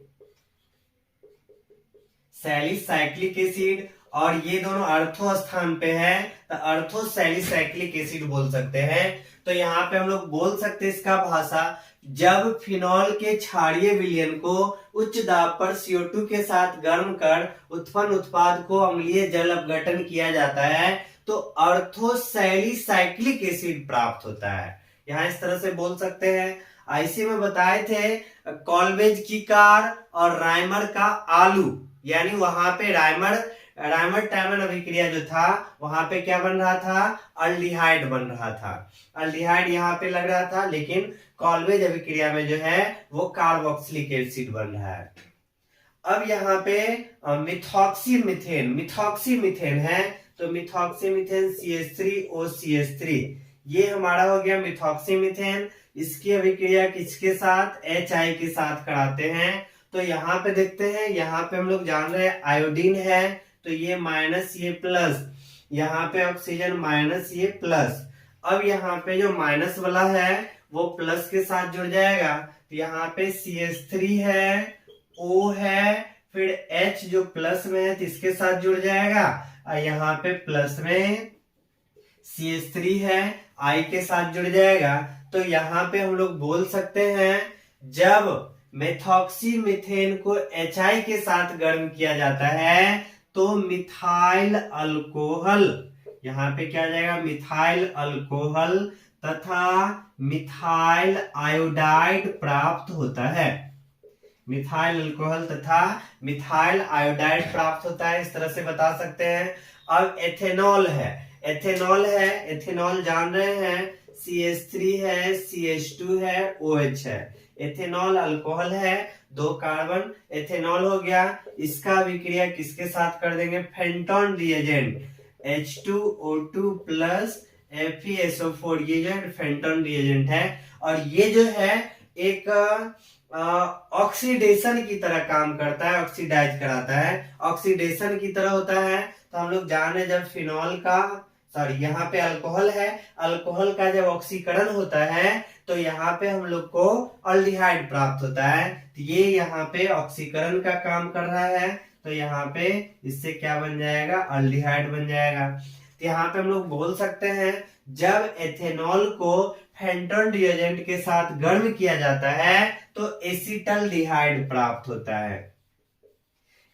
सैलिसाइक्लिक एसिड, और ये दोनों अर्थो स्थान पे है तो अर्थो सैलिसाइक्लिक एसिड बोल सकते हैं। तो यहाँ पे हम लोग बोल सकते हैं इसका भाषा, जब फिनॉल के क्षारीय विलयन को उच्च दाब पर CO2 के साथ गर्म कर उत्पन्न उत्पाद को अम्लीय जल अपघटन किया जाता है तो अर्थो सैलिसाइक्लिक एसिड प्राप्त होता है। यहाँ इस तरह से बोल सकते हैं। ऐसे में बताए थे कॉल्वेज की कार और राइमर का आलू, यानी वहां पे राइमर टाइमन अभिक्रिया जो था वहां पे क्या बन रहा था, अल्डिहाइड बन रहा था, अल्डिहाइड यहाँ पे लग रहा था, लेकिन कॉल्वेज अभिक्रिया में जो है वो कार्बोक्सिलिक एसिड बन रहा है। अब यहाँ पे मिथॉक्सी मीथेन है तो मिथॉक्सी मीथेन CH3OCH3, ये हमारा हो गया मिथॉक्सी मीथेन। इसकी अभिक्रिया किसके साथ, HI के साथ कराते हैं। तो यहाँ पे देखते हैं, यहाँ पे हम लोग जान रहे हैं आयोडीन है तो ये माइनस ये प्लस, यहाँ पे ऑक्सीजन माइनस ये प्लस। अब यहाँ पे जो माइनस वाला है वो प्लस के साथ जुड़ जाएगा तो यहाँ पे CH3 है, O है, फिर H जो प्लस में है तो इसके साथ जुड़ जाएगा और यहाँ पे प्लस में CH3 है, I के साथ जुड़ जाएगा। तो यहाँ पे हम लोग बोल सकते हैं जब मेथॉक्सी मीथेन को HI के साथ गर्म किया जाता है तो मिथाइल अल्कोहल, यहाँ पे क्या आ जाएगा, मिथाइल अल्कोहल तथा मिथाइल आयोडाइड प्राप्त होता है। मिथाइल अल्कोहल तथा मिथाइल आयोडाइड प्राप्त होता है, इस तरह से बता सकते हैं। अब एथेनॉल है, एथेनॉल जान रहे हैं CH3 है, CH2 है, OH है। एथेनॉल अल्कोहल है, 2 कार्बन, एथेनॉल हो गया। इसका अभिक्रिया किसके साथ कर देंगे, फेंटोन रिएजेंट, H2O2 प्लस FeSO4, ये जो है फेंटोन रिएजेंट है। और ये जो है एक ऑक्सीडेशन की तरह काम करता है, ऑक्सीडाइज कराता है, ऑक्सीडेशन की तरह होता है। तो हम लोग जान रहे जब फिनॉल का यहाँ पे अल्कोहल है, अल्कोहल का जब ऑक्सीकरण होता है तो यहाँ पे हम लोग को अल्डिहाइड प्राप्त होता है। तो ये यहाँ पे ऑक्सीकरण का काम कर रहा है तो यहाँ पे इससे क्या बन जाएगा, अल्डिहाइड बन जाएगा। तो यहाँ पे हम लोग बोल सकते हैं जब एथेनॉल को फेंटोन रिएजेंट के साथ गर्म किया जाता है तो एसिटल्डिहाइड प्राप्ट होता है।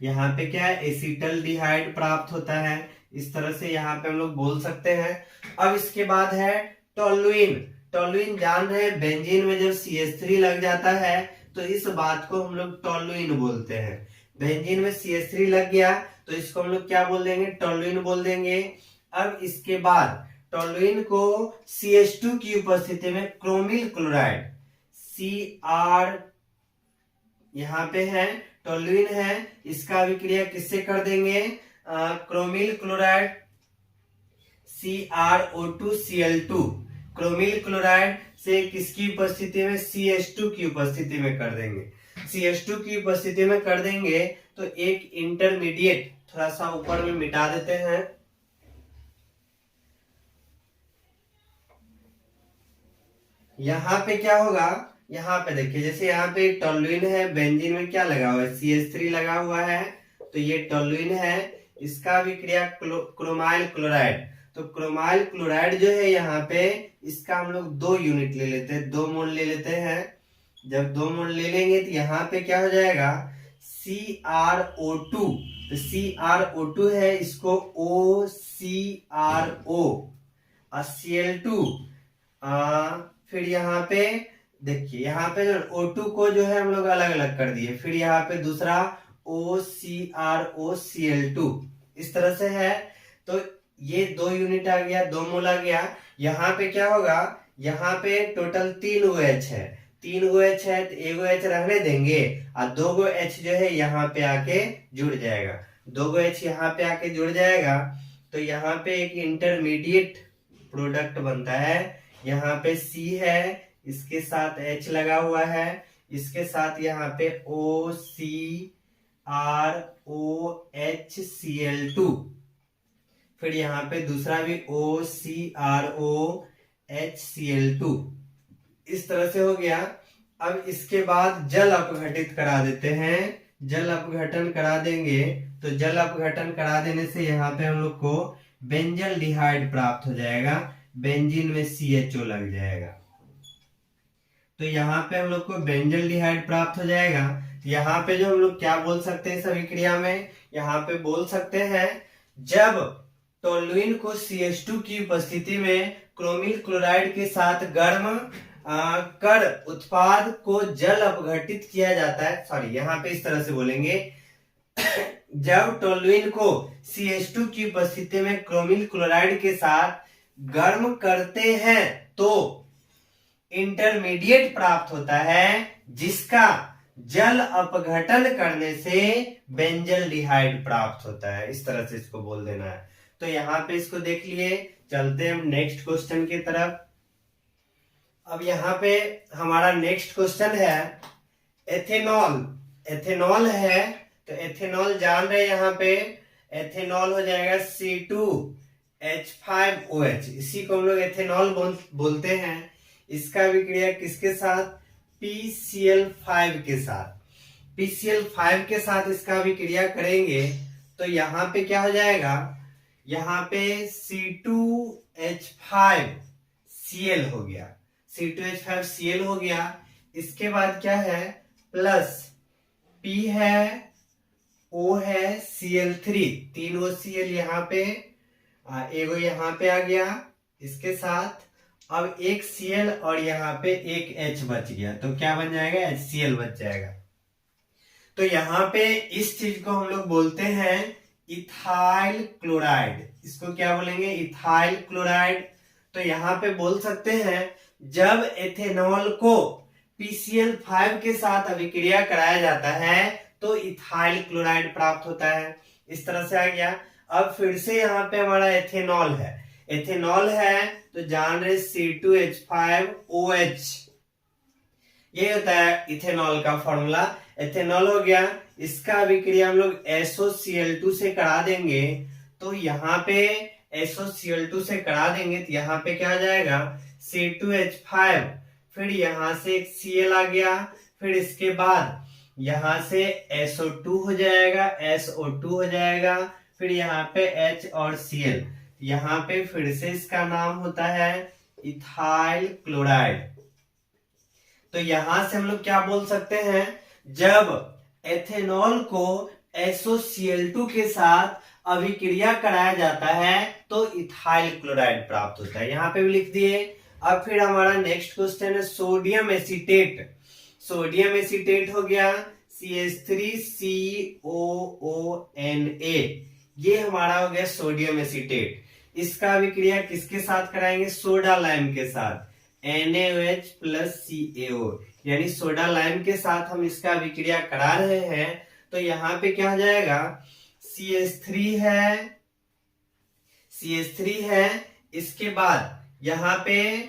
यहाँ पे क्या है, एसिटल्डिहाइड प्राप्त होता है। इस तरह से यहाँ पे हम लोग बोल सकते हैं। अब इसके बाद है टोलुइन। टोलुइन जान रहे हैं बेंजीन में जब CH3 लग जाता है तो इस बात को हम लोग टोलुइन बोलते हैं। बेंजीन में CH3 लग गया तो इसको हम लोग क्या बोल देंगे, टोल्यूइन बोल देंगे। अब इसके बाद टोल्यूइन को CH2 की उपस्थिति में क्रोमिल क्लोराइड Cr यहाँ पे है, टोल्यूइन है, इसका अभिक्रिया किससे कर देंगे, chromyl chloride CrO2Cl2, chromyl chloride से किसकी उपस्थिति में, CH2 की उपस्थिति में कर देंगे। CH2 की उपस्थिति में कर देंगे तो एक इंटरमीडिएट थोड़ा सा ऊपर में मिटा देते हैं। यहाँ पे क्या होगा, यहाँ पे देखिए जैसे यहाँ पे टोल्यूइन है, बेंजीन में क्या लगा हुआ है, CH3 लगा हुआ है, तो ये टोल्यूइन है, इसका अभिक्रिया क्रोमाइल क्लोराइड, तो क्रोमाइल क्लोराइड जो है यहाँ पे इसका हम लोग 2 यूनिट ले लेते हैं, 2 मोल ले लेते हैं। जब 2 मोल ले लेंगे तो यहाँ पे क्या हो जाएगा, CrO2, तो CrO2 है, इसको OCrO और Cl2, फिर यहाँ पे देखिए यहाँ पे जो O2 को जो है हम लोग अलग अलग कर दिए, फिर यहाँ पे दूसरा OCrOCl2, इस तरह से है। तो ये 2 यूनिट आ गया, 2 मोल आ गया। यहाँ पे क्या होगा, यहाँ पे टोटल 3 OH है, 3 OH है तो 1 OH रहने देंगे और 2 OH जो है यहाँ पे आके जुड़ जाएगा, 2 OH यहाँ पे आके जुड़ जाएगा। तो यहाँ पे एक इंटरमीडिएट प्रोडक्ट बनता है, यहाँ पे C है, इसके साथ H लगा हुआ है, इसके साथ यहाँ पे OCrOHCl2, फिर यहाँ पे दूसरा भी OCrOHCl2, इस तरह से हो गया। अब इसके बाद जल अपघटित करा देते हैं, जल अपघटन करा देंगे तो जल अपघटन करा देने से यहाँ पे हम लोग को बेंजल्डिहाइड प्राप्त हो जाएगा, बेंजीन में CHO लग जाएगा, तो यहाँ पे हम लोग को बेंजल्डिहाइड प्राप्त हो जाएगा। यहाँ पे जो हम लोग क्या बोल सकते हैं इस अभिक्रिया में, यहाँ पे बोल सकते हैं जब टोल्यूइन को CH2 की उपस्थिति में क्रोमिल क्लोराइड के साथ गर्म कर उत्पाद को जल अपघटित किया जाता है, सॉरी यहाँ पे इस तरह से बोलेंगे, जब टोल्यूइन को CH2 की उपस्थिति में क्रोमिल क्लोराइड के साथ गर्म करते हैं तो इंटरमीडिएट प्राप्त होता है जिसका जल अपघटन करने से बेंजल्डिहाइड प्राप्त होता है, इस तरह से इसको बोल देना है। तो यहाँ पे इसको देख लिए, चलते हैं हम नेक्स्ट क्वेश्चन की तरफ। अब यहाँ पे हमारा नेक्स्ट क्वेश्चन है एथेनॉल, एथेनॉल है तो एथेनॉल जान रहे हैं, यहाँ पे एथेनॉल हो जाएगा C2H5OH, इसी को हम लोग एथेनॉल बोलते हैं। इसका अभिक्रिया किसके साथ, PCl5 के साथ, PCl5 के साथ इसका अभिक्रिया करेंगे तो यहाँ पे क्या हो जाएगा, यहाँ पे C2H5Cl हो गया, C2H5Cl हो गया। इसके बाद क्या है, प्लस P है, O है, Cl3, 3 OCl यहाँ पे, एगो यहाँ पे आ गया, इसके साथ अब एक Cl और यहाँ पे एक H बच गया, तो क्या बन जाएगा, HCl बच जाएगा। तो यहाँ पे इस चीज को हम लोग बोलते हैं इथाइल क्लोराइड, इसको क्या बोलेंगे, इथाइल क्लोराइड। तो यहाँ पे बोल सकते हैं जब एथेनॉल को PCl5 के साथ अभिक्रिया कराया जाता है तो इथाइल क्लोराइड प्राप्त होता है, इस तरह से आ गया। अब फिर से यहाँ पे हमारा एथेनॉल है, एथेनॉल है तो जान रहे C2H5OH, ये होता है इथेनॉल का फॉर्मूला। एथेनॉल हो गया, इसका अभिक्रिया हम लोग SOCl2 से करा देंगे, तो यहाँ पे SOCl2 से करा देंगे तो यहाँ पे क्या आ जाएगा, C2H5, फिर यहाँ से एक Cl आ गया, फिर इसके बाद यहाँ से SO2 हो जाएगा, SO2 हो जाएगा, फिर यहाँ पे H और Cl, यहाँ पे फिर से इसका नाम होता है इथाइल क्लोराइड। तो यहां से हम लोग क्या बोल सकते हैं, जब एथेनॉल को SOCl2 के साथ अभिक्रिया कराया जाता है तो इथाइल क्लोराइड प्राप्त होता है, यहाँ पे भी लिख दिए। अब फिर हमारा नेक्स्ट क्वेश्चन है सोडियम एसीटेट, सोडियम एसीटेट हो गया CH3COONA, ये हमारा हो गया सोडियम एसीटेट। इसका अभिक्रिया किसके साथ कराएंगे? सोडा लाइम के साथ, NaOH प्लस CaO, यानी सोडा लाइम के साथ हम इसका अभिक्रिया करा रहे हैं। तो यहाँ पे क्या हो जाएगा? CH3 है, इसके बाद यहाँ पे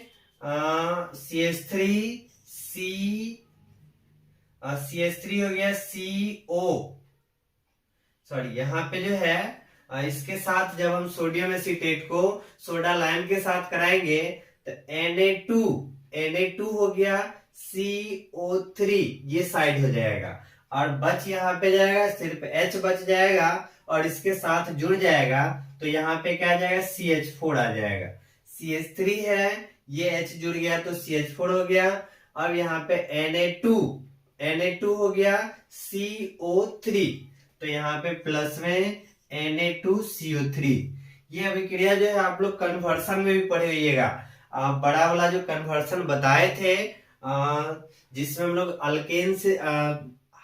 CH3 हो गया CO, सॉरी यहाँ पे जो है इसके साथ जब हम सोडियम एसीटेट को सोडा लाइम के साथ कराएंगे तो Na2 हो गया, CO3 ये साइड हो जाएगा और बच यहाँ पे जाएगा, सिर्फ H बच जाएगा और इसके साथ जुड़ जाएगा। तो यहाँ पे क्या आ जाएगा? CH4 आ जाएगा। CH3 है, ये H जुड़ गया तो CH4 हो गया। अब यहाँ पे Na2 हो गया, CO3, तो यहाँ पे प्लस में Na2CO3। ये अभिक्रिया जो है आप लोग कन्वर्सन में भी पढ़े होइएगा। बड़ा वाला जो कन्वर्सन बताए थे, जिसमें हम लोग अल्केन से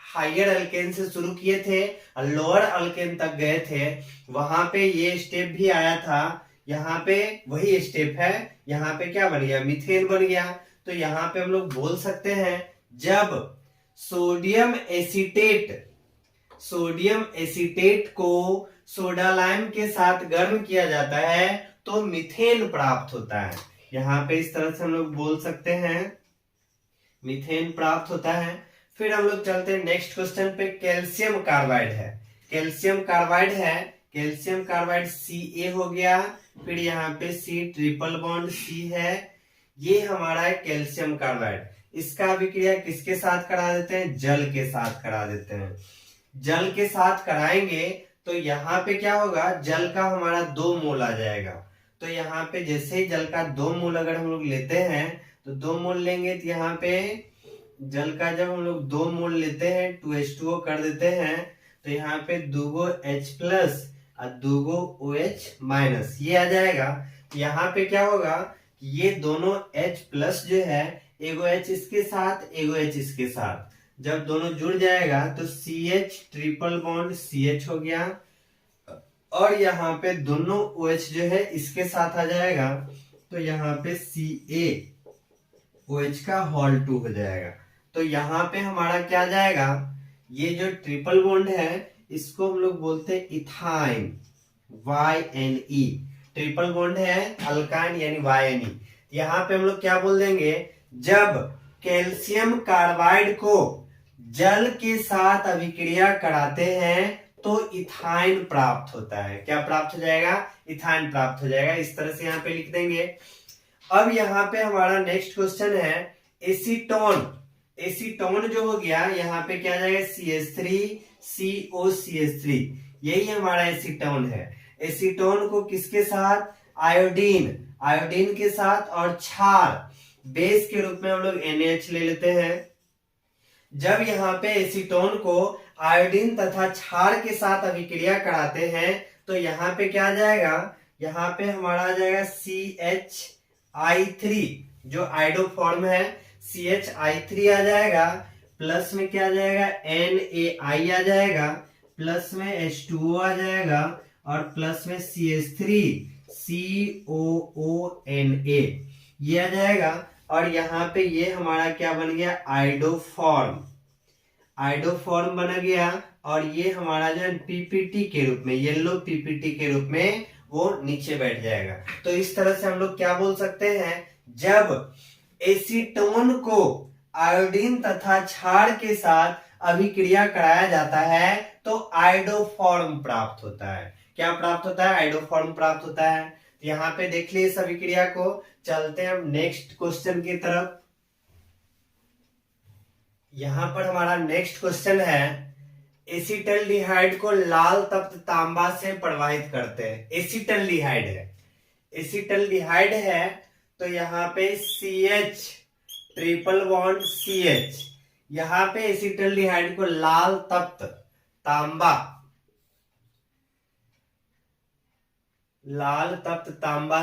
हायर अल्केन से शुरू किए थे और लोअर अल्केन तक गए थे, वहां पे ये स्टेप भी आया था। यहाँ पे वही स्टेप है, यहाँ पे क्या बन गया? मीथेन बन गया। तो यहाँ पे हम लोग बोल सकते हैं जब सोडियम एसीटेट को सोडा लाइम के साथ गर्म किया जाता है तो मीथेन प्राप्त होता है। यहाँ पे इस तरह से हम लोग बोल सकते हैं, मीथेन प्राप्त होता है। फिर हम लोग चलते हैं नेक्स्ट क्वेश्चन पे। कैल्शियम कार्बाइड Ca हो गया, फिर यहाँ पे C ट्रिपल बॉन्ड C है, ये हमारा है कैल्शियम कार्बाइड। इसका अभिक्रिया किसके साथ करा देते हैं? जल के साथ करा देते हैं। जल के साथ कराएंगे तो यहाँ पे क्या होगा? जल का हमारा 2 मोल आ जाएगा। तो यहाँ पे जैसे ही जल का 2 मोल अगर हम लोग लेते हैं तो 2 मोल लेंगे तो यहाँ पे जल का जब हम लोग 2 मोल लेते हैं 2H2O कर देते हैं तो यहाँ पे 2 H प्लस और 2 OH माइनस ये आ जाएगा। यहाँ पे क्या होगा? ये दोनों H प्लस जो है, एगो H इसके साथ एगो H इसके साथ, जब दोनों जुड़ जाएगा तो CH ट्रिपल बॉन्ड CH हो गया और यहाँ पे दोनों OH जो है इसके साथ आ जाएगा तो यहाँ पे CaOH का होल 2 हो जाएगा। तो यहाँ पे हमारा क्या आ जाएगा? ये जो ट्रिपल बॉन्ड है इसको हम लोग बोलते हैं इथाइन, YNE। ट्रिपल बॉन्ड है अल्काइन यानी YNE। यहाँ पे हम लोग क्या बोल देंगे? जब कैल्शियम कार्बाइड को जल के साथ अभिक्रिया कराते हैं तो इथाइन प्राप्त होता है। क्या प्राप्त हो जाएगा? इथाइन प्राप्त हो जाएगा। इस तरह से यहाँ पे लिख देंगे। अब यहाँ पे हमारा नेक्स्ट क्वेश्चन है एसीटोन जो हो गया, यहाँ पे क्या आ जाएगा? CH3COCH3, यही हमारा एसीटोन है। एसीटोन को किसके साथ? आयोडीन के साथ और क्षार बेस के रूप में हम लोग NaH ले लेते हैं। जब यहाँ पे एसीटोन को आयोडीन तथा क्षार के साथ अभिक्रिया कराते हैं तो यहाँ पे क्या आ जाएगा? यहाँ पे हमारा आ जाएगा CHI3, जो आइडो फॉर्म है, CHI3 आ जाएगा, प्लस में क्या आ जाएगा? NaI आ जाएगा, प्लस में H2O आ जाएगा और प्लस में CH3COONA ये आ जाएगा। और यहाँ पे ये हमारा क्या बन गया? आइडोफॉर्म बन गया और ये हमारा जो PPT के रूप में, येलो PPT के रूप में वो नीचे बैठ जाएगा। तो इस तरह से हम लोग क्या बोल सकते हैं? जब एसीटोन को आयोडीन तथा क्षार के साथ अभिक्रिया कराया जाता है तो आइडोफॉर्म प्राप्त होता है। क्या प्राप्त होता है? आइडोफॉर्म प्राप्त होता है। यहाँ पे देख लीजिए इस अभिक्रिया को। चलते हैं हम नेक्स्ट क्वेश्चन की तरफ। यहाँ पर हमारा नेक्स्ट क्वेश्चन है, एसिटल्डिहाइड को लाल तप्त तांबा से प्रवाहित करते हैं। एसिटल्डिहाइड है तो यहाँ पे CH ट्रिपल बॉन्ड CH, यहाँ पे एसिटल्डिहाइड को लाल तप्त तांबा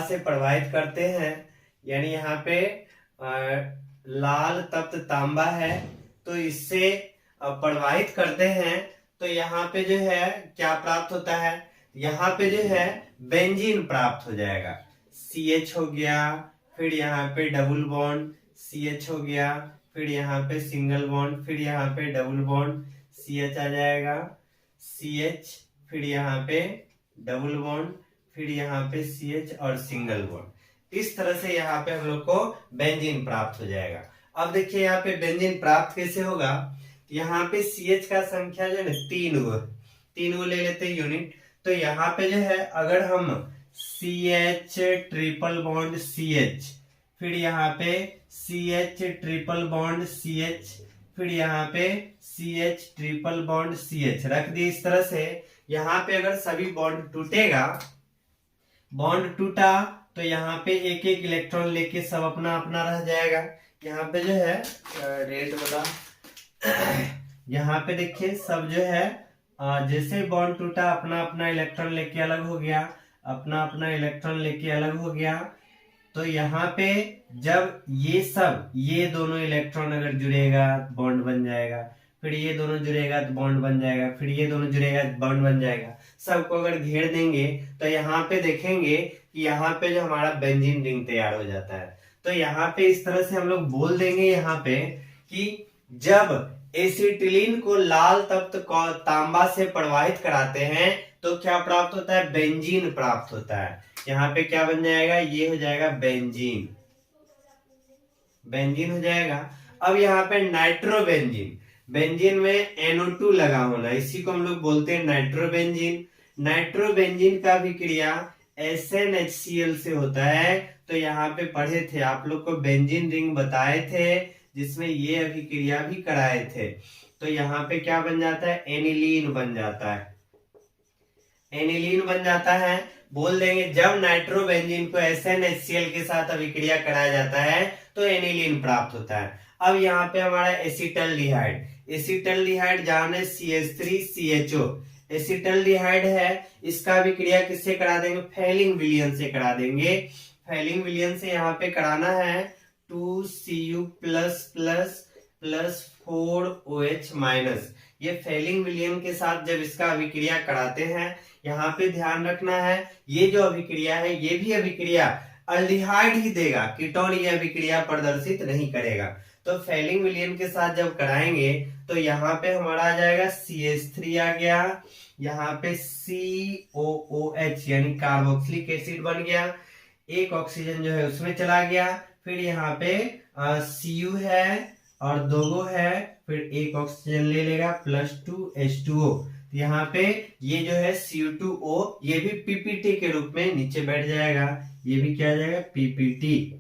से प्रवाहित करते हैं। यानी यहाँ पे लाल तप्त तांबा है तो इससे प्रवाहित करते हैं तो यहाँ पे जो है क्या प्राप्त होता है, यहाँ पे जो है बेंजीन प्राप्त हो जाएगा। CH हो गया, फिर यहाँ पे डबल बॉन्ड CH हो गया, फिर यहाँ पे सिंगल बॉन्ड, फिर यहाँ पे डबल बॉन्ड CH आ जाएगा, CH, फिर यहाँ पे डबल बॉन्ड, फिर यहाँ पे CH और सिंगल बॉन्ड। इस तरह से यहाँ पे हम लोग को बेंजीन प्राप्त हो जाएगा। अब देखिए यहाँ पे बेंजीन प्राप्त कैसे होगा, यहाँ पे CH का संख्या जो है 3 गो ले लेते हैं यूनिट। तो यहाँ पे जो है अगर हम CH ट्रिपल बॉन्ड CH, फिर यहाँ पे CH ट्रिपल बॉन्ड CH, फिर यहाँ पे CH ट्रिपल बॉन्ड CH रख दिए इस तरह से, यहाँ पे अगर सभी बॉन्ड टूटेगा, बॉन्ड टूटा तो यहाँ पे एक एक इलेक्ट्रॉन लेके सब अपना अपना रह जाएगा। यहाँ पे जो है रेड वाला यहाँ पे देखिए सब जो है जैसे बॉन्ड टूटा अपना अपना इलेक्ट्रॉन लेके अलग हो गया, अपना अपना इलेक्ट्रॉन लेके अलग हो गया। तो यहाँ पे जब ये दोनों इलेक्ट्रॉन अगर जुड़ेगा बॉन्ड बन जाएगा, फिर ये दोनों जुड़ेगा तो बॉन्ड बन जाएगा, फिर ये दोनों जुड़ेगा तो बॉन्ड बन जाएगा। सबको अगर घेर देंगे तो यहाँ पे देखेंगे कि यहाँ पे जो हमारा बेंजीन रिंग तैयार हो जाता है। तो यहाँ पे इस तरह से हम लोग बोल देंगे यहाँ पे कि जब एसिटिलीन को लाल तप्त तांबा से प्रवाहित कराते हैं तो क्या प्राप्त होता है, बेंजीन प्राप्त होता है। यहाँ पे क्या बन जाएगा, ये हो जाएगा बेंजीन, बेंजीन हो जाएगा। अब यहाँ पे नाइट्रोबेंजीन, बेंजीन में NO2 लगा होना, इसी को हम लोग बोलते हैं नाइट्रोबेंजीन। नाइट्रोबेंजीन का अभिक्रिया SnHCl से होता है। तो यहाँ पे पढ़े थे आप लोग को बेंजीन रिंग बताए थे जिसमें ये अभिक्रिया भी कराए थे। तो यहाँ पे क्या बन जाता है, एनिलीन बन जाता है, एनिलीन बन जाता है। बोल देंगे जब नाइट्रोबेंजीन को SnHCl के साथ अभिक्रिया कराया जाता है तो एनिलीन प्राप्त होता है। अब यहाँ पे हमारा एसिटल्डिहाइड, एसिटल्डिहाइड जाने CH3CHO एसिटल्डिहाइड है, इसका अभिक्रिया किससे करा देंगे, फेलिंग विलियन से करा देंगे। फेलिंग विलियन से यहाँ पे कराना है 2Cu++ + 4OH-। ये फेलिंग विलियन के साथ जब इसका अभिक्रिया कराते हैं, यहाँ पे ध्यान रखना है ये जो अभिक्रिया है ये भी अभिक्रिया अल्डिहाइड ही देगा, कीटोन ये अभिक्रिया प्रदर्शित नहीं करेगा। तो फेलिंग विलियन के साथ जब कराएंगे तो यहाँ पे हमारा आ जाएगा CH3 आ गया, यहाँ पे COOH यानी कार्बोक्सिलिक एसिड बन गया, एक ऑक्सीजन जो है उसमें चला गया, फिर यहाँ पे Cu है और 2 है, फिर एक ऑक्सीजन ले लेगा +2 H2O। यहाँ पे ये जो है Cu2O ये भी PPT के रूप में नीचे बैठ जाएगा, ये भी क्या आ जाएगा PPT।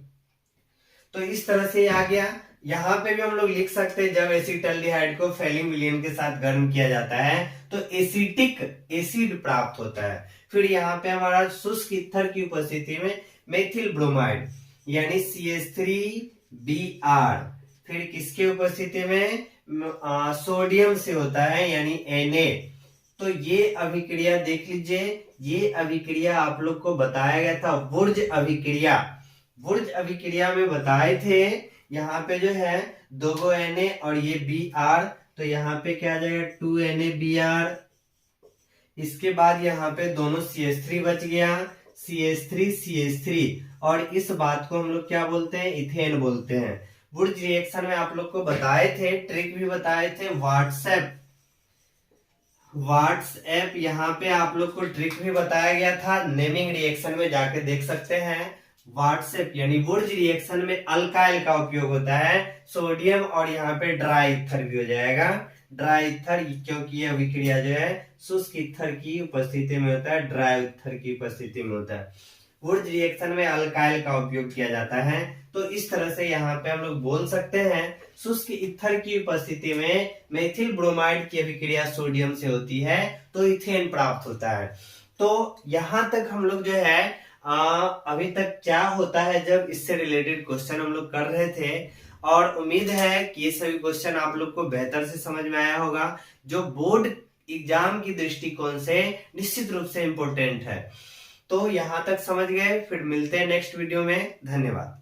तो इस तरह से आ गया। यहाँ पे भी हम लोग लिख सकते हैं जब एसिटल्डिहाइड को फेलिंग विलियन के साथ गर्म किया जाता है तो एसिटिक एसिड प्राप्त होता है। फिर यहाँ पे हमारा शुष्क ईथर की उपस्थिति में मेथिल ब्रोमाइड यानी CH3Br, फिर किसके उपस्थिति में सोडियम से होता है यानी Na। तो ये अभिक्रिया देख लीजिए, ये अभिक्रिया आप लोग को बताया गया था वुर्ज अभिक्रिया, वुर्ज अभिक्रिया में बताए थे। यहाँ पे जो है 2 Na और ये Br, तो यहाँ पे क्या आ जाएगा 2NaBr। इसके बाद यहाँ पे दोनों CH3 बच गया, CH3 और इस बात को हम लोग क्या बोलते हैं, इथेन बोलते हैं। वुर्ज रिएक्शन में आप लोग को बताए थे, ट्रिक भी बताए थे, व्हाट्सएप यहाँ पे आप लोग को ट्रिक भी बताया गया था, नेमिंग रिएक्शन में जाके देख सकते हैं। व्हाट्सएप यानी वुर्ज रिएक्शन में अल्काइल का उपयोग होता है, सोडियम और यहाँ पे ड्राई ईथर भी हो जाएगा, ड्राई ईथर, क्योंकि यह अभिक्रिया जो है शुष्क ईथर की उपस्थिति में होता है, ड्राई ईथर की उपस्थिति में होता है। वुर्ज रिएक्शन में अल्काइल का उपयोग किया जाता है। तो इस तरह से यहाँ पे हम लोग बोल सकते हैं शुष्क ईथर की उपस्थिति में मेथिल ब्रोमाइड की अभिक्रिया सोडियम से होती है तो इथेन प्राप्त होता है। तो यहाँ तक हम लोग जो है अभी तक क्या होता है जब इससे रिलेटेड क्वेश्चन हम लोग कर रहे थे, और उम्मीद है कि ये सभी क्वेश्चन आप लोग को बेहतर से समझ में आया होगा, जो बोर्ड एग्जाम की दृष्टिकोण से निश्चित रूप से इम्पोर्टेंट है। तो यहाँ तक समझ गए, फिर मिलते हैं नेक्स्ट वीडियो में। धन्यवाद।